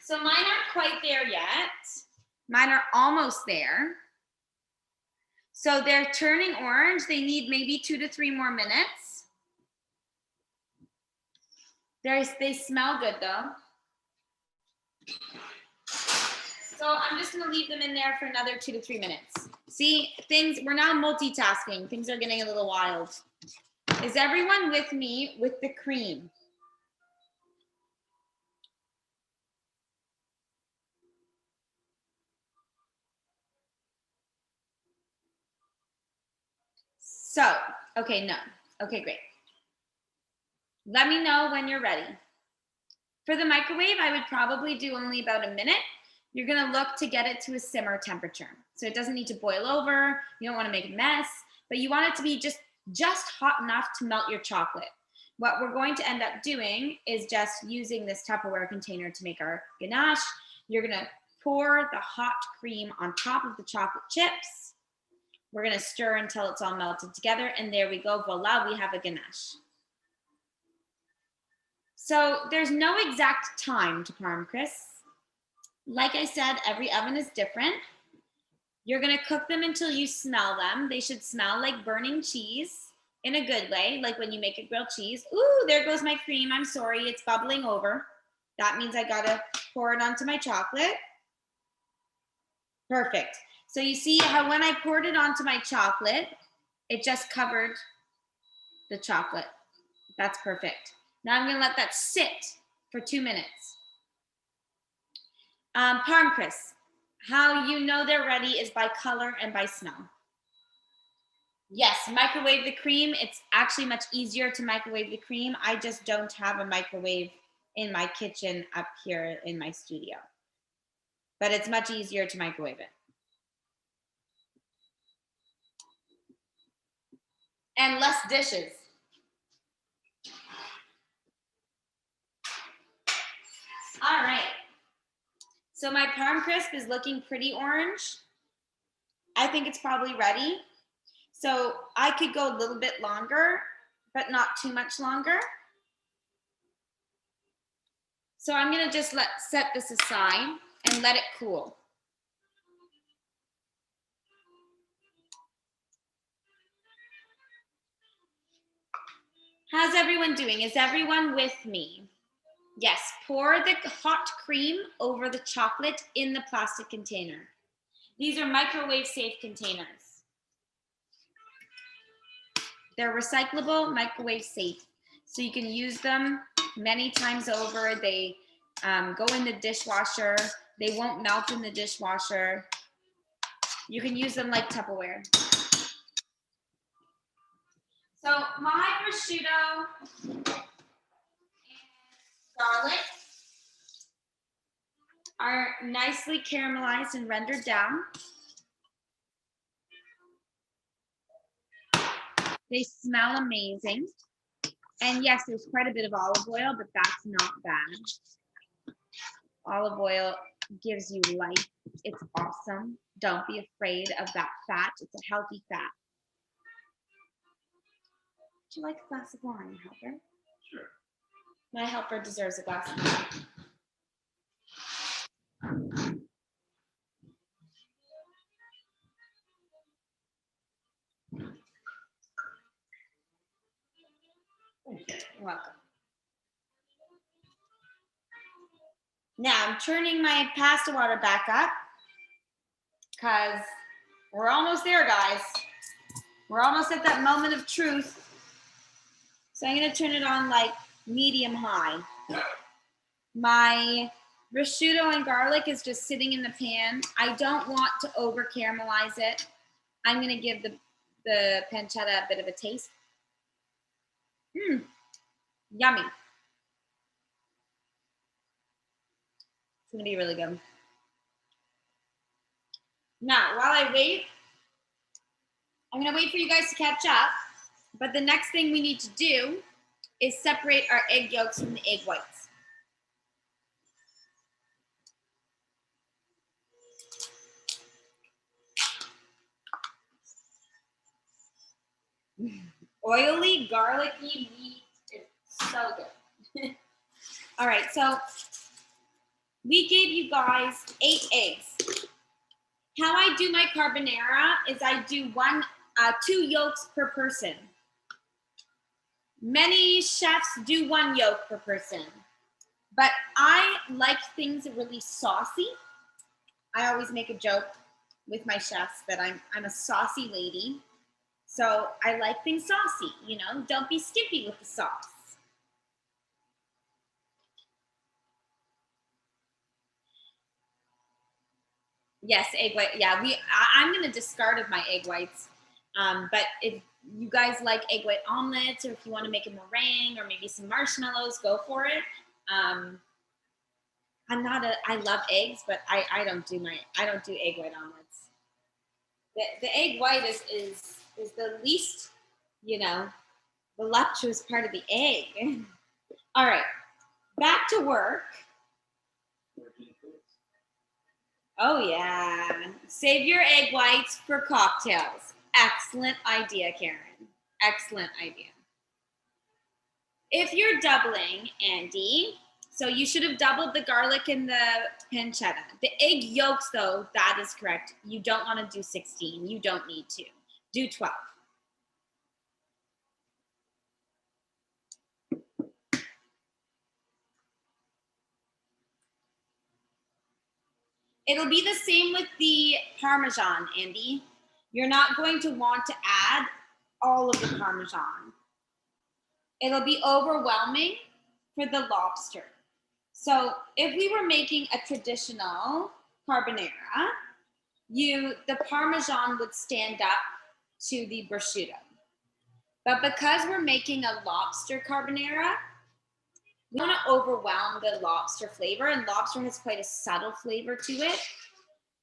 So mine aren't quite there yet. Mine are almost there. So they're turning orange. They need maybe 2 to 3 more minutes. They smell good though. So I'm just gonna leave them in there for another 2 to 3 minutes. See, we're now multitasking. Things are getting a little wild. Is everyone with me with the cream? So, okay, no. Okay, great. Let me know when you're ready. For the microwave, I would probably do only about a minute. You're gonna look to get it to a simmer temperature. So it doesn't need to boil over. You don't wanna make a mess, but you want it to be just hot enough to melt your chocolate. What we're going to end up doing is just using this Tupperware container to make our ganache. You're gonna pour the hot cream on top of the chocolate chips. We're gonna stir until it's all melted together, and there we go, voila, we have a ganache. So there's no exact time to parm crisps. Like I said, every oven is different. You're gonna cook them until you smell them. They should smell like burning cheese in a good way, like when you make a grilled cheese. Ooh, there goes my cream, I'm sorry, it's bubbling over. That means I gotta pour it onto my chocolate. Perfect. So you see how when I poured it onto my chocolate, it just covered the chocolate. That's perfect. Now I'm gonna let that sit for 2 minutes. Parm crisps, how you know they're ready is by color and by smell. Yes, microwave the cream. It's actually much easier to microwave the cream. I just don't have a microwave in my kitchen up here in my studio. But it's much easier to microwave it. And less dishes. All right. So my parm crisp is looking pretty orange. I think it's probably ready. So I could go a little bit longer, but not too much longer. So I'm gonna just set this aside and let it cool. How's everyone doing? Is everyone with me? Yes, pour the hot cream over the chocolate in the plastic container. These are microwave safe containers. They're recyclable, microwave safe. So you can use them many times over. They go in the dishwasher. They won't melt in the dishwasher. You can use them like Tupperware. So my prosciutto and garlic are nicely caramelized and rendered down. They smell amazing. And yes, there's quite a bit of olive oil, but that's not bad. Olive oil gives you life. It's awesome. Don't be afraid of that fat. It's a healthy fat. Would you like a glass of wine, helper? Sure. My helper deserves a glass of wine. You're welcome. Now I'm turning my pasta water back up because we're almost there, guys. We're almost at that moment of truth. So I'm gonna turn it on like medium high. My prosciutto and garlic is just sitting in the pan. I don't want to over caramelize it. I'm gonna give the pancetta a bit of a taste. Yummy. It's gonna be really good. Now, while I wait, I'm gonna wait for you guys to catch up. But the next thing we need to do is separate our egg yolks from the egg whites. Oily, garlicky meat is so good. All right, so we gave you guys 8 eggs. How I do my carbonara is I do 2 yolks per person. Many chefs do 1 yolk per person, but I like things really saucy. I always make a joke with my chefs that I'm a saucy lady. So I like things saucy, you know, don't be skimpy with the sauce. Yes, egg white. Yeah, I'm gonna discard of my egg whites. But if you guys like egg white omelets, or if you want to make a meringue or maybe some marshmallows, go for it. I love eggs, but I don't do egg white omelets. The egg white is the least, you know, voluptuous part of the egg. All right, back to work. Oh yeah, save your egg whites for cocktails. Excellent idea, Karen. Excellent idea. If you're doubling, Andy, so you should have doubled the garlic and the pancetta. The egg yolks, though, that is correct. You don't want to do 16. You don't need to. Do 12. It'll be the same with the Parmesan, Andy. You're not going to want to add all of the Parmesan. It'll be overwhelming for the lobster. So if we were making a traditional carbonara, the Parmesan would stand up to the prosciutto. But because we're making a lobster carbonara, we don't want to overwhelm the lobster flavor, and lobster has quite a subtle flavor to it.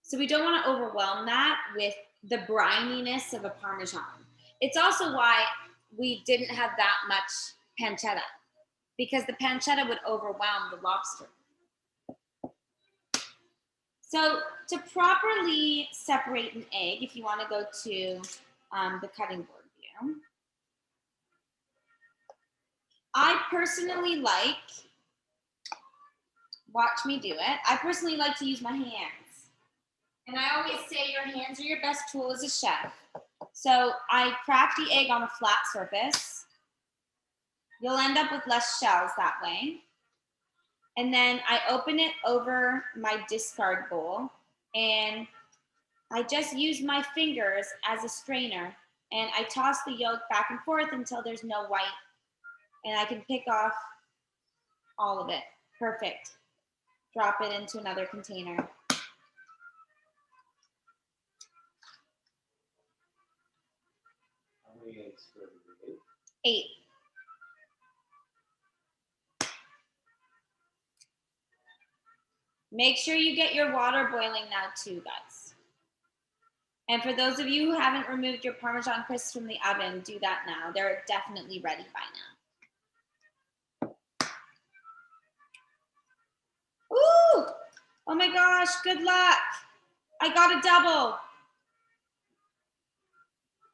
So we don't want to overwhelm that with the brininess of a Parmesan. It's also why we didn't have that much pancetta, because the pancetta would overwhelm the lobster. So to properly separate an egg, if you want to go to the cutting board view, I personally like, watch me do it, I personally like to use my hands. And I always say your hands are your best tool as a chef. So I crack the egg on a flat surface. You'll end up with less shells that way. And then I open it over my discard bowl and I just use my fingers as a strainer and I toss the yolk back and forth until there's no white and I can pick off all of it. Perfect. Drop it into another container. How many eggs for every egg? 8. Make sure you get your water boiling now too, guys. And for those of you who haven't removed your Parmesan crisps from the oven, do that now. They're definitely ready by now. Ooh! Oh my gosh, good luck. I got a double.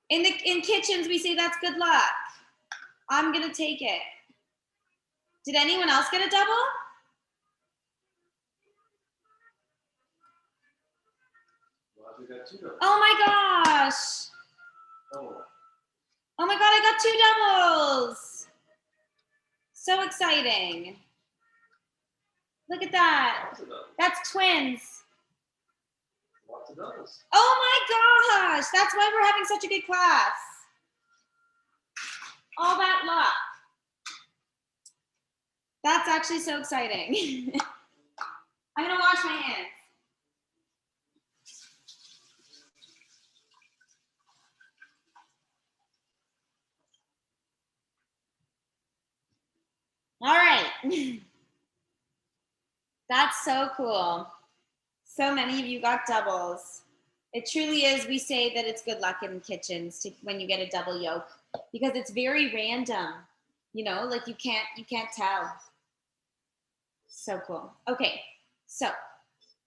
In kitchens, we say that's good luck. I'm gonna take it. Did anyone else get a double? Well, we got 2 doubles. Oh my gosh. Double. Oh my God, I got 2 doubles. So exciting. Look at that. Lots of doubles. That's twins. Lots of doubles. Oh my gosh, that's why we're having such a good class. All that luck. That's actually so exciting. I'm gonna wash my hands. All right. That's so cool. So many of you got doubles. It truly is, we say that it's good luck in kitchens when you get a double yolk because it's very random. You know, like you can't tell. So cool. Okay, so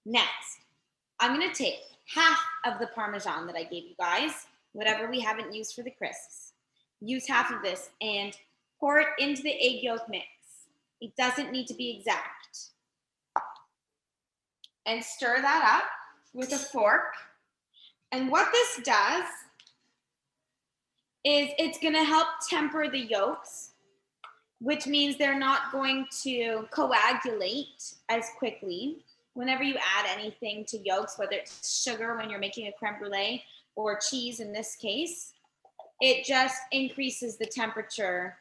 next, I'm gonna take half of the Parmesan that I gave you guys, whatever we haven't used for the crisps. Use half of this and pour it into the egg yolk mix. It doesn't need to be exact. And stir that up with a fork. And what this does is it's gonna help temper the yolks, which means they're not going to coagulate as quickly. Whenever you add anything to yolks, whether it's sugar when you're making a creme brulee or cheese in this case, it just increases the temperature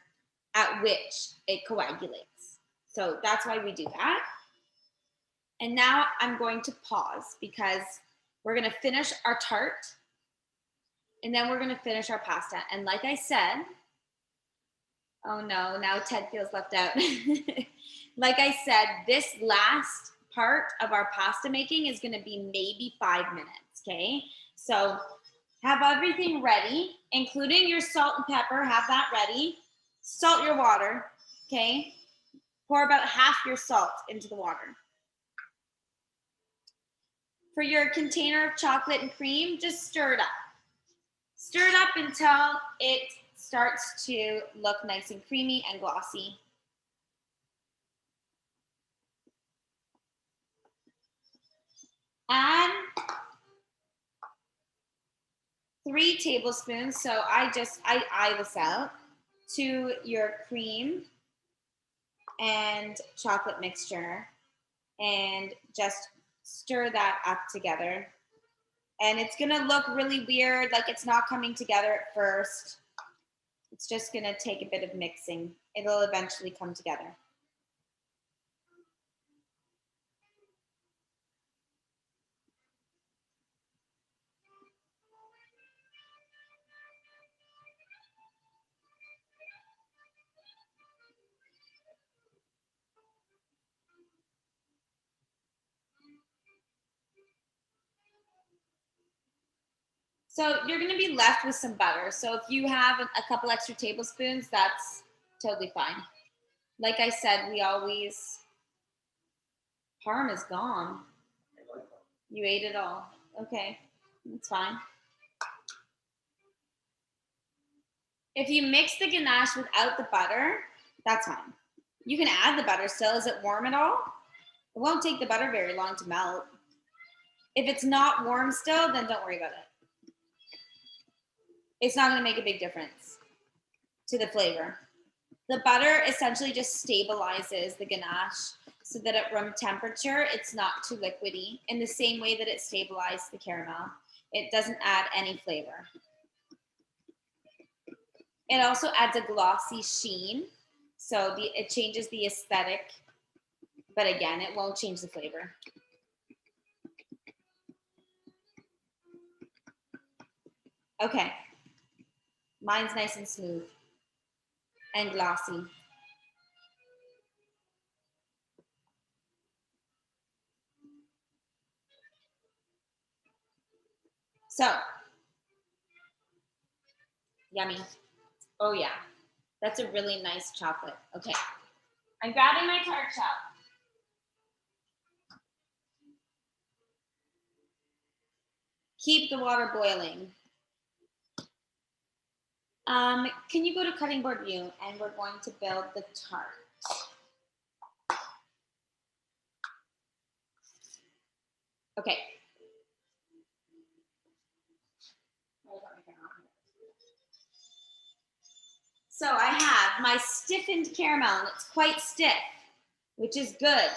at which it coagulates. So that's why we do that. And now I'm going to pause because we're gonna finish our tart and then we're gonna finish our pasta. And like I said, oh no, now Ted feels left out. Like I said, this last part of our pasta making is gonna be maybe 5 minutes, okay? So have everything ready, including your salt and pepper, have that ready. Salt your water, okay? Pour about half your salt into the water. For your container of chocolate and cream, just stir it up. Stir it up until it starts to look nice and creamy and glossy. Add 3 tablespoons, so I eye this out, to your cream and chocolate mixture and just stir that up together. And it's gonna look really weird, like it's not coming together at first. It's just gonna take a bit of mixing. It'll eventually come together. So you're gonna be left with some butter. So if you have a couple extra tablespoons, that's totally fine. Like I said, we always, Parm is gone. I like that. You ate it all. Okay, that's fine. If you mix the ganache without the butter, that's fine. You can add the butter still. Is it warm at all? It won't take the butter very long to melt. If it's not warm still, then don't worry about it. It's not going to make a big difference to the flavor. The butter essentially just stabilizes the ganache so that at room temperature, it's not too liquidy in the same way that it stabilized the caramel. It doesn't add any flavor. It also adds a glossy sheen, so it changes the aesthetic, but again, it won't change the flavor. Okay, mine's nice and smooth and glossy. So, yummy. Oh yeah, that's a really nice chocolate. Okay, I'm grabbing my tart shell. Keep the water boiling. Can you go to cutting board view, and we're going to build the tart. Okay. So I have my stiffened caramel, and it's quite stiff, which is good.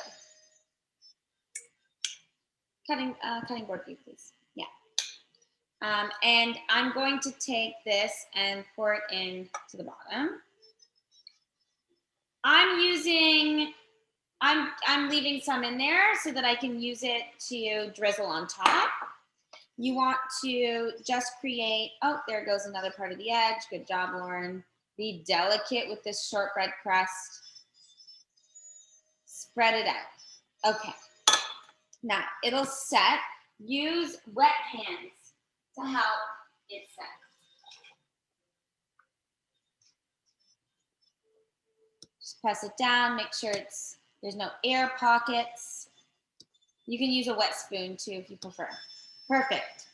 Cutting board view, please. Yeah. And I'm going to take this and pour it into the bottom. I'm leaving some in there so that I can use it to drizzle on top. You want to just create, oh, there goes another part of the edge. Good job, Lauren. Be delicate with this shortbread crust. Spread it out. Okay. Now, it'll set. Use wet hands to help it set. Just press it down. Make sure there's no air pockets. You can use a wet spoon too if you prefer. Perfect.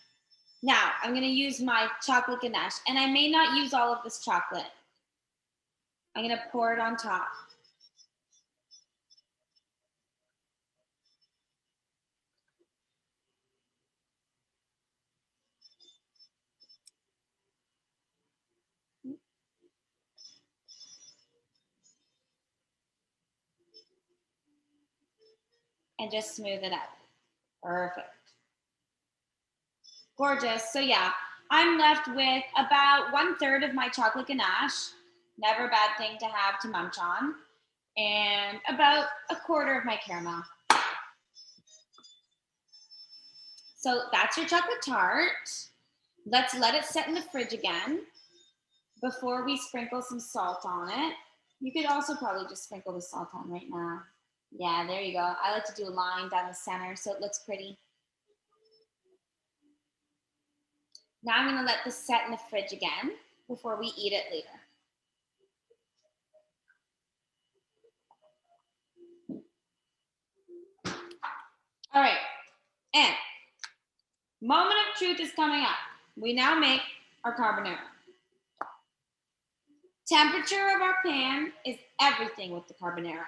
Now, I'm going to use my chocolate ganache, and I may not use all of this chocolate. I'm going to pour it on top. And just smooth it out. Perfect. Gorgeous. So yeah, I'm left with about 1/3 of my chocolate ganache. Never a bad thing to have to munch on. And about 1/4 of my caramel. So that's your chocolate tart. Let's let it set in the fridge again before we sprinkle some salt on it. You could also probably just sprinkle the salt on right now. Yeah, there you go. I like to do a line down the center so it looks pretty. Now I'm going to let this set in the fridge again before we eat it later. All right, and moment of truth is coming up. We now make our carbonara. Temperature of our pan is everything with the carbonara.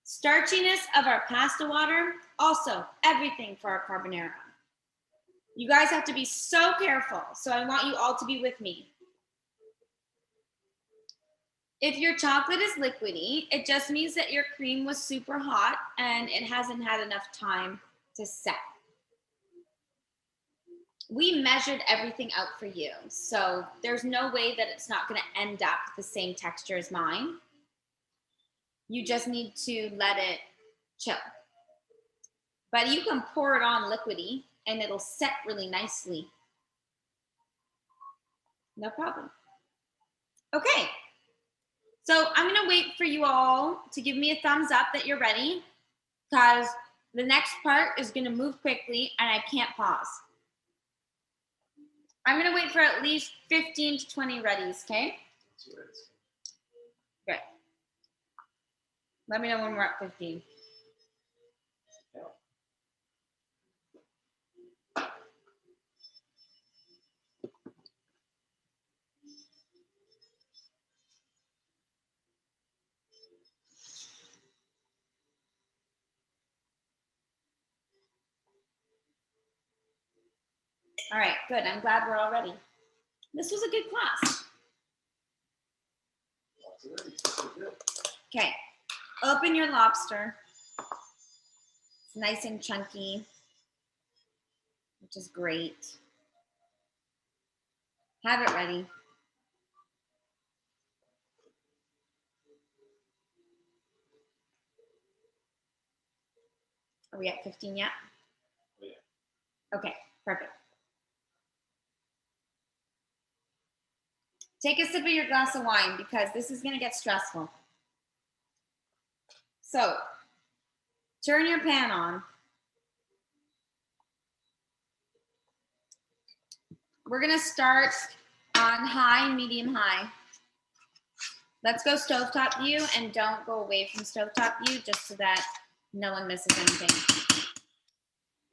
Starchiness of our pasta water, also everything for our carbonara. You guys have to be so careful, so I want you all to be with me. If your chocolate is liquidy, it just means that your cream was super hot and it hasn't had enough time to set. We measured everything out for you, so there's no way that it's not going to end up the same texture as mine. You just need to let it chill. But you can pour it on liquidy and it'll set really nicely. No problem. Okay, so I'm going to wait for you all to give me a thumbs up that you're ready, because the next part is going to move quickly and I can't pause. I'm going to wait for at least 15 to 20 readies, okay? Good. Let me know when we're at 15. All right, good. I'm glad we're all ready. This was a good class. Lots of ready. This is good. Okay, open your lobster. It's nice and chunky, which is great. Have it ready. Are we at 15 yet? Oh, yeah. Okay, perfect. Take a sip of your glass of wine because this is going to get stressful. So, turn your pan on. We're going to start on high, medium, high. Let's go stovetop view and don't go away from stovetop view just so that no one misses anything.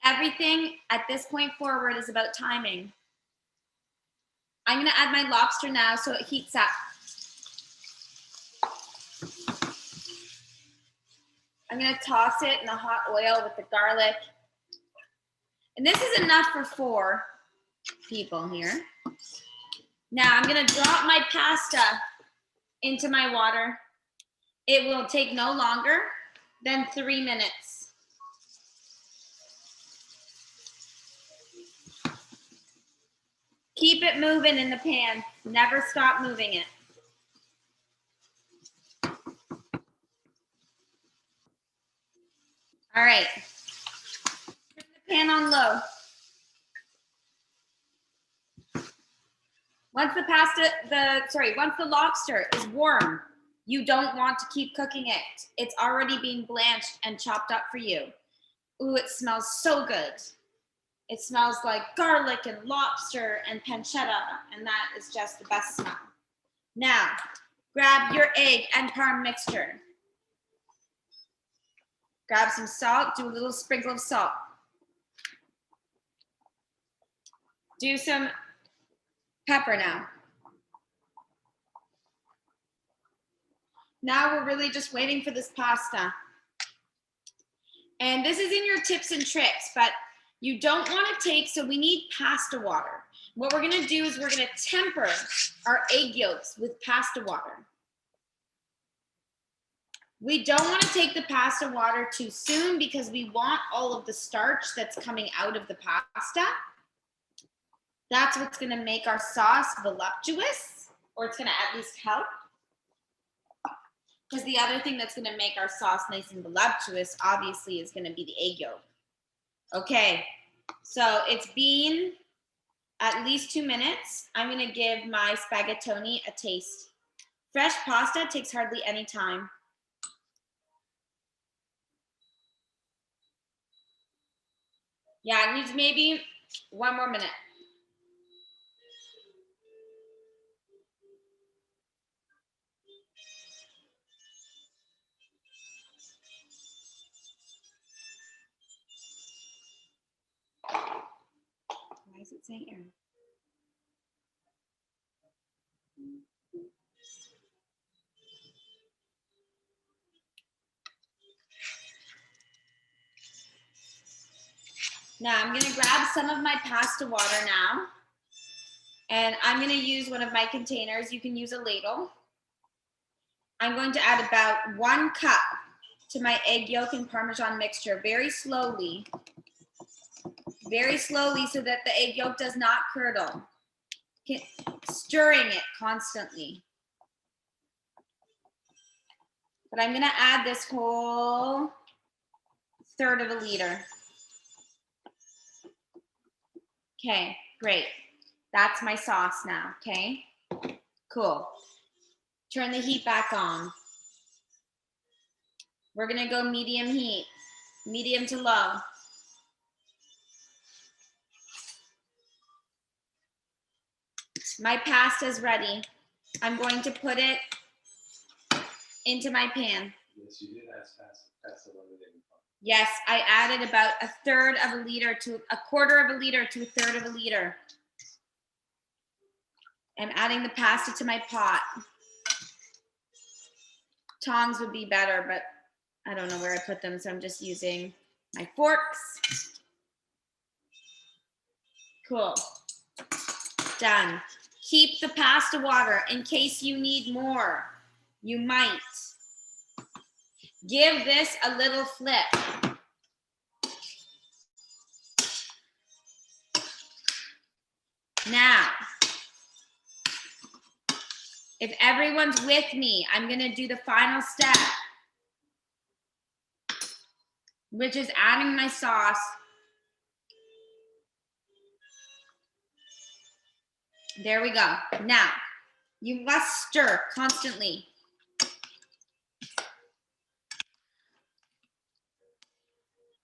Everything at this point forward is about timing. I'm going to add my lobster now so it heats up. I'm going to toss it in the hot oil with the garlic. And this is enough for 4 people here. Now I'm going to drop my pasta into my water. It will take no longer than 3 minutes. Keep it moving in the pan. Never stop moving it. All right. Turn the pan on low. Once the lobster is warm, you don't want to keep cooking it. It's already being blanched and chopped up for you. Ooh, it smells so good. It smells like garlic and lobster and pancetta, and that is just the best smell. Now, grab your egg and parm mixture. Grab some salt, do a little sprinkle of salt. Do some pepper now. Now we're really just waiting for this pasta. And this is in your tips and tricks, but you don't want to take, so we need pasta water. What we're going to do is we're going to temper our egg yolks with pasta water. We don't want to take the pasta water too soon because we want all of the starch that's coming out of the pasta. That's what's going to make our sauce voluptuous, or it's going to at least help. Because the other thing that's going to make our sauce nice and voluptuous, obviously, is going to be the egg yolk. Okay, so it's been at least 2 minutes. I'm going to give my spaghettoni a taste. Fresh pasta takes hardly any time. Yeah, it needs maybe 1 more minute. Why is it saying error? Now I'm gonna grab some of my pasta water now, and I'm gonna use one of my containers. You can use a ladle. I'm going to add about 1 cup to my egg yolk and Parmesan mixture very slowly so that the egg yolk does not curdle. Stirring it constantly. But I'm gonna add this whole 1/3 of a liter. Okay, great. That's my sauce now, okay? Cool. Turn the heat back on. We're gonna go medium heat, medium to low. My pasta is ready. I'm going to put it into my pan. Yes, you did ask pasta lemonade. Yes, I added about 1/3 of a liter to 1/4 of a liter to 1/3 of a liter. I'm adding the pasta to my pot. Tongs would be better, but I don't know where I put them, so I'm just using my forks. Cool. Done. Keep the pasta water in case you need more. You might. Give this a little flip. Now, if everyone's with me, I'm going to do the final step, which is adding my sauce. There we go. Now, you must stir constantly.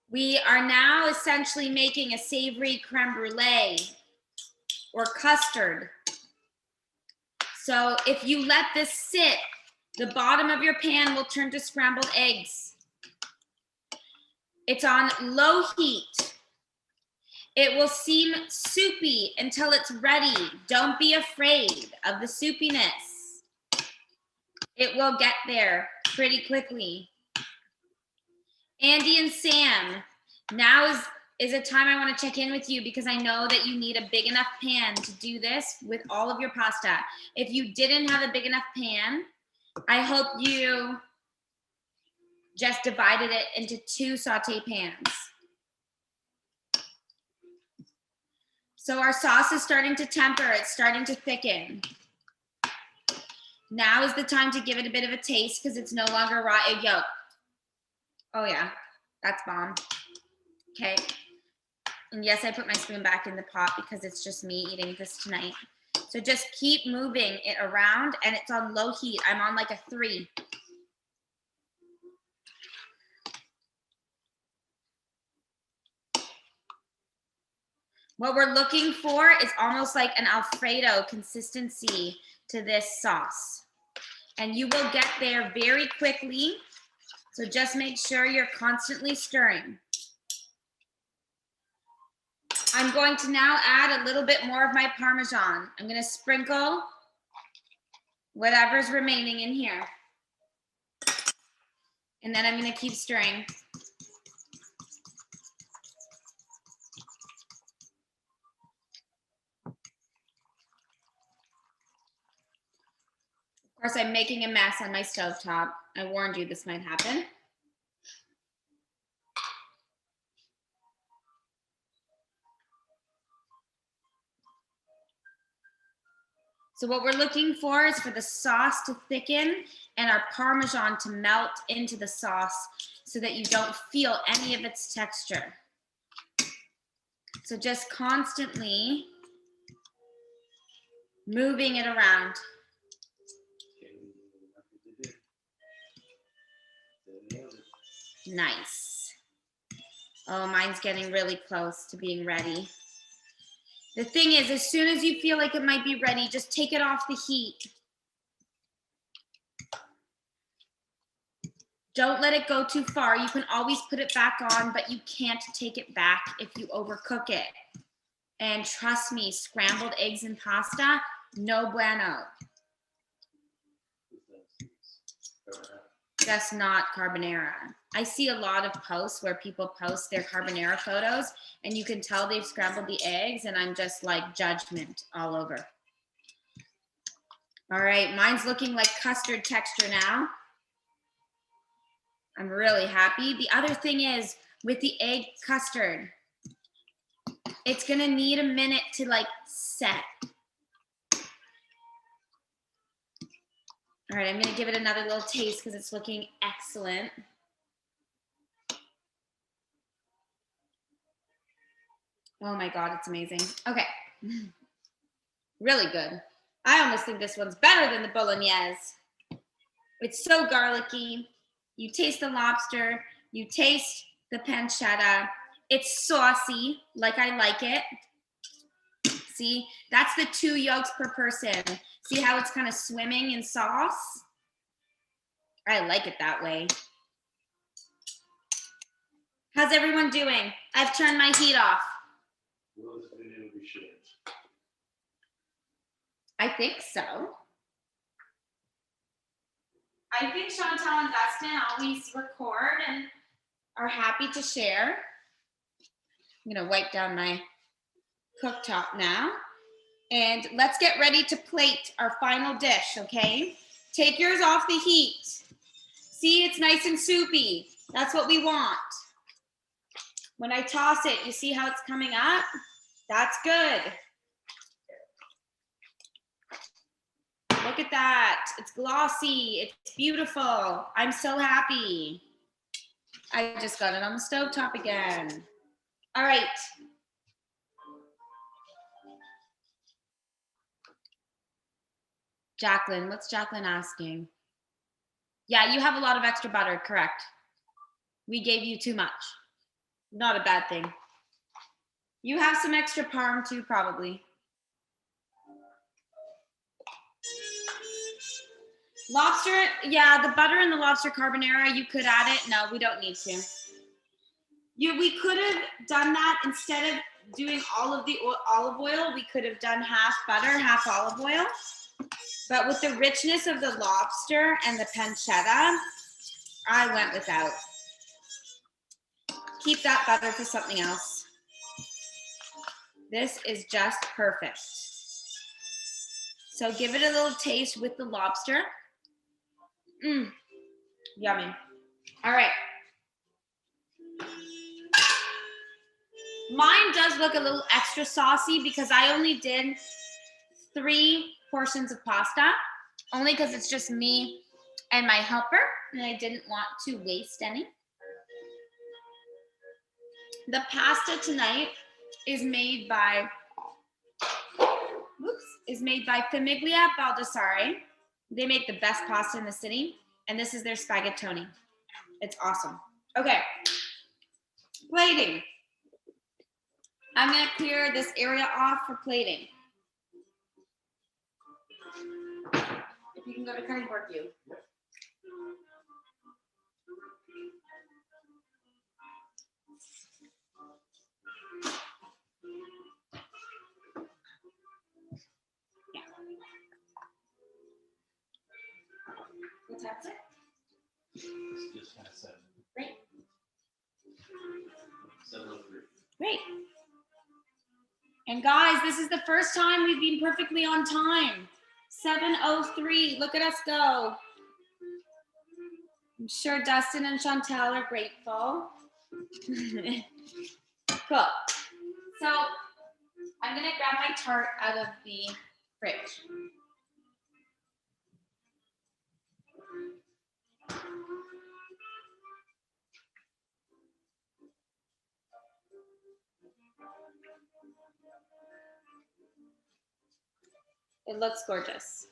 We are now essentially making a savory creme brulee or custard. So if you let this sit, the bottom of your pan will turn to scrambled eggs. It's on low heat. It will seem soupy until it's ready. Don't be afraid of the soupiness. It will get there pretty quickly. Andy and Sam, now is a time I want to check in with you because I know that you need a big enough pan to do this with all of your pasta. If you didn't have a big enough pan, I hope you just divided it into 2 saute pans. So our sauce is starting to temper, it's starting to thicken. Now is the time to give it a bit of a taste because it's no longer raw egg yolk. Oh yeah, that's bomb. Okay. And yes, I put my spoon back in the pot because it's just me eating this tonight. So just keep moving it around and it's on low heat. I'm on like a 3. What we're looking for is almost like an Alfredo consistency to this sauce. And you will get there very quickly. So just make sure you're constantly stirring. I'm going to now add a little bit more of my Parmesan. I'm going to sprinkle whatever's remaining in here. And then I'm going to keep stirring. Of course, I'm making a mess on my stovetop. I warned you this might happen. So what we're looking for is for the sauce to thicken and our Parmesan to melt into the sauce so that you don't feel any of its texture. So just constantly moving it around. Nice. Oh, mine's getting really close to being ready. The thing is, as soon as you feel like it might be ready, just take it off the heat. Don't let it go too far. You can always put it back on, but you can't take it back if you overcook it. And trust me, scrambled eggs and pasta, no bueno. Just not carbonara. I see a lot of posts where people post their carbonara photos and you can tell they've scrambled the eggs and I'm just like judgment all over. All right, mine's looking like custard texture now. I'm really happy. The other thing is with the egg custard, it's gonna need a minute to like set. All right, I'm gonna give it another little taste because it's looking excellent. Oh my God, it's amazing. Okay, really good. I almost think this one's better than the bolognese. It's so garlicky. You taste the lobster, you taste the pancetta. It's saucy, like I like it. See, that's the 2 yolks per person. See how it's kind of swimming in sauce? I like it that way. How's everyone doing? I've turned my heat off. Will this video be shared? I think so. I think Chantal and Dustin always record and are happy to share. I'm gonna wipe down my cooktop now. And let's get ready to plate our final dish, okay? Take yours off the heat. See, it's nice and soupy. That's what we want. When I toss it, you see how it's coming up? That's good. Look at that. It's glossy. It's beautiful. I'm so happy. I just got it on the stovetop again. All right. Jacqueline, what's Jacqueline asking? Yeah, you have a lot of extra butter, correct. We gave you too much. Not a bad thing. You have some extra parm too, probably. Lobster, yeah, the butter in the lobster carbonara, you could add it. No, we don't need to. We could have done that instead of doing all of the olive oil. We could have done half butter, half olive oil. But with the richness of the lobster and the pancetta, I went without. Keep that butter for something else. This is just perfect. So give it a little taste with the lobster. Yummy. All right. Mine does look a little extra saucy because I only did 3 portions of pasta, only because it's just me and my helper, and I didn't want to waste any. The pasta tonight is made by Famiglia Baldassare. They make the best pasta in the city, and this is their spaghettoni. It's awesome. Okay, plating. I'm gonna clear this area off for plating. If you can go to cutting board view. What time is it? It's just kind of 7. Great. 7:03. Great. And guys, this is the first time we've been perfectly on time. 7:03. Look at us go. I'm sure Dustin and Chantel are grateful. Cool. So I'm gonna grab my tart out of the fridge. It looks gorgeous.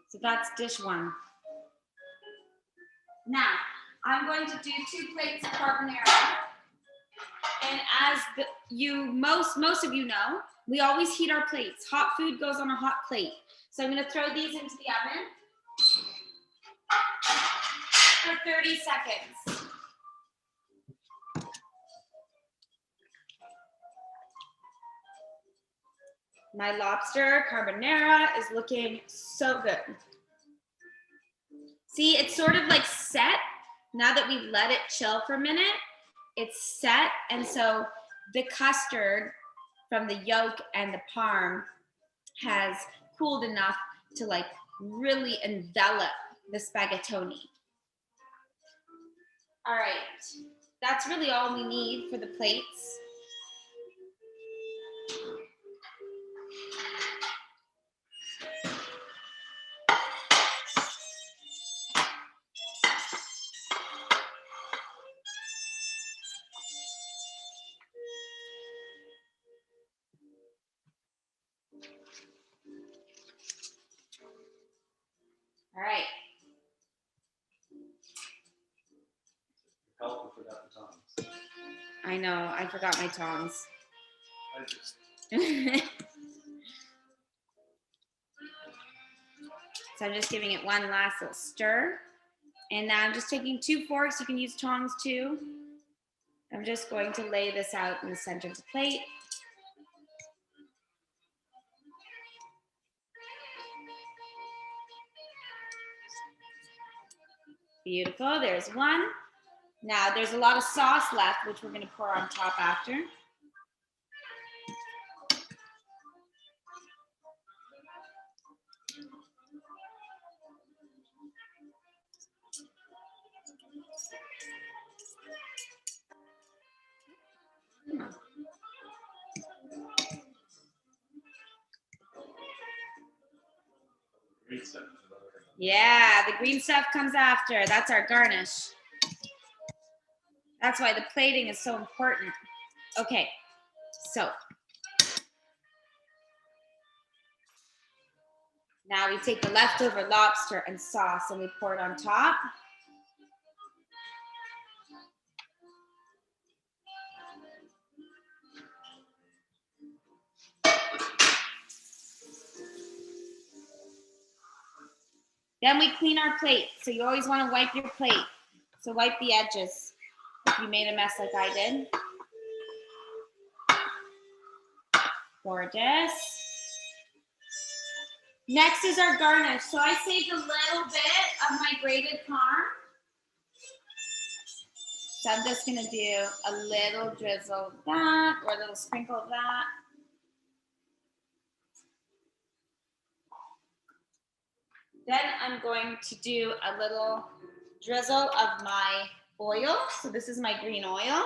So that's dish 1. Now, I'm going to do 2 plates of carbonara. And as most of you know, we always heat our plates. Hot food goes on a hot plate. So I'm going to throw these into the oven for 30 seconds. My lobster carbonara is looking so good. See, it's sort of like set. Now that we've let it chill for a minute, it's set. And so the custard from the yolk and the parm has cooled enough to like really envelop the spaghettoni. All right, that's really all we need for the plates. All right. Help, we forgot the tongs. I know, I forgot my tongs. I just. So I'm just giving it one last little stir. And now I'm just taking 2 forks. You can use tongs too. I'm just going to lay this out in the center of the plate. Beautiful, there's one. Now there's a lot of sauce left, which we're going to pour on top after. Green stuff. Yeah, the green stuff comes after. That's our garnish. That's why the plating is so important. Okay, so now we take the leftover lobster and sauce and we pour it on top. Then we clean our plate. So you always want to wipe your plate. So wipe the edges if you made a mess like I did. Gorgeous. Next is our garnish. So I saved a little bit of my grated parm. So I'm just gonna do a little drizzle of that or a little sprinkle of that. Then I'm going to do a little drizzle of my oil. So this is my green oil.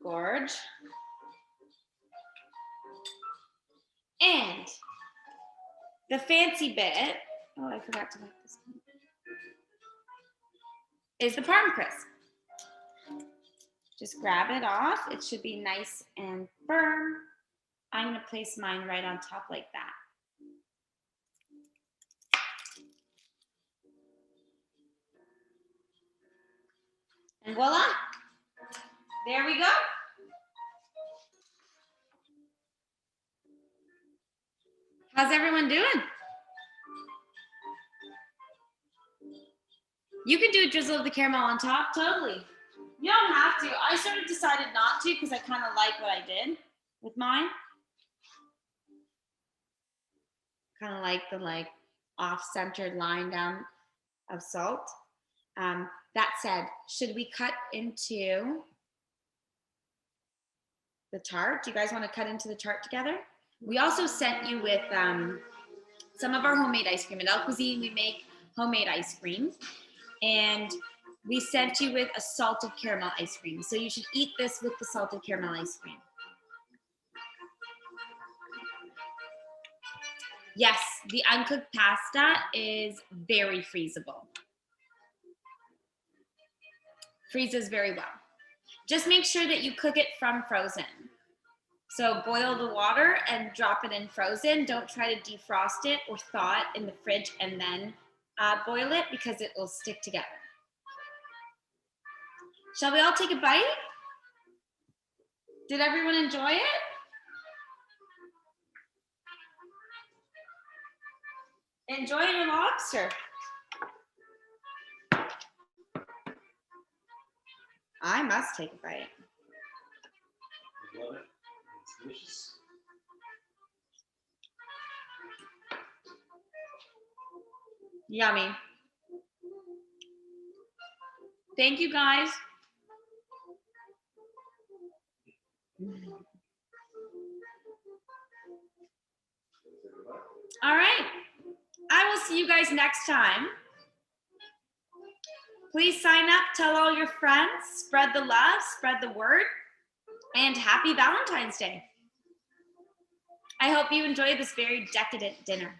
Gorge. And the fancy bit, oh, I forgot to make this one, is the parm crisp. Just grab it off. It should be nice and firm. I'm gonna place mine right on top like that. And voila, there we go. How's everyone doing? You can do a drizzle of the caramel on top, totally. You don't have to. I sort of decided not to because I kind of like what I did with mine. Kind of like the off-centered line down of salt. That said, should we cut into the tart? Do you guys want to cut into the tart together? We also sent you with some of our homemade ice cream. At Elle Cuisine, we make homemade ice cream. And we sent you with a salted caramel ice cream. So you should eat this with the salted caramel ice cream. Yes, the uncooked pasta is very freezable. Freezes very well. Just make sure that you cook it from frozen. So boil the water and drop it in frozen. Don't try to defrost it or thaw it in the fridge and then boil it because it will stick together. Shall we all take a bite? Did everyone enjoy it? Enjoy your lobster. I must take a bite. I love it. It's delicious. Yummy. Thank you, guys. All right. I will see you guys next time. Please sign up, tell all your friends, spread the love, spread the word, and happy Valentine's Day. I hope you enjoy this very decadent dinner.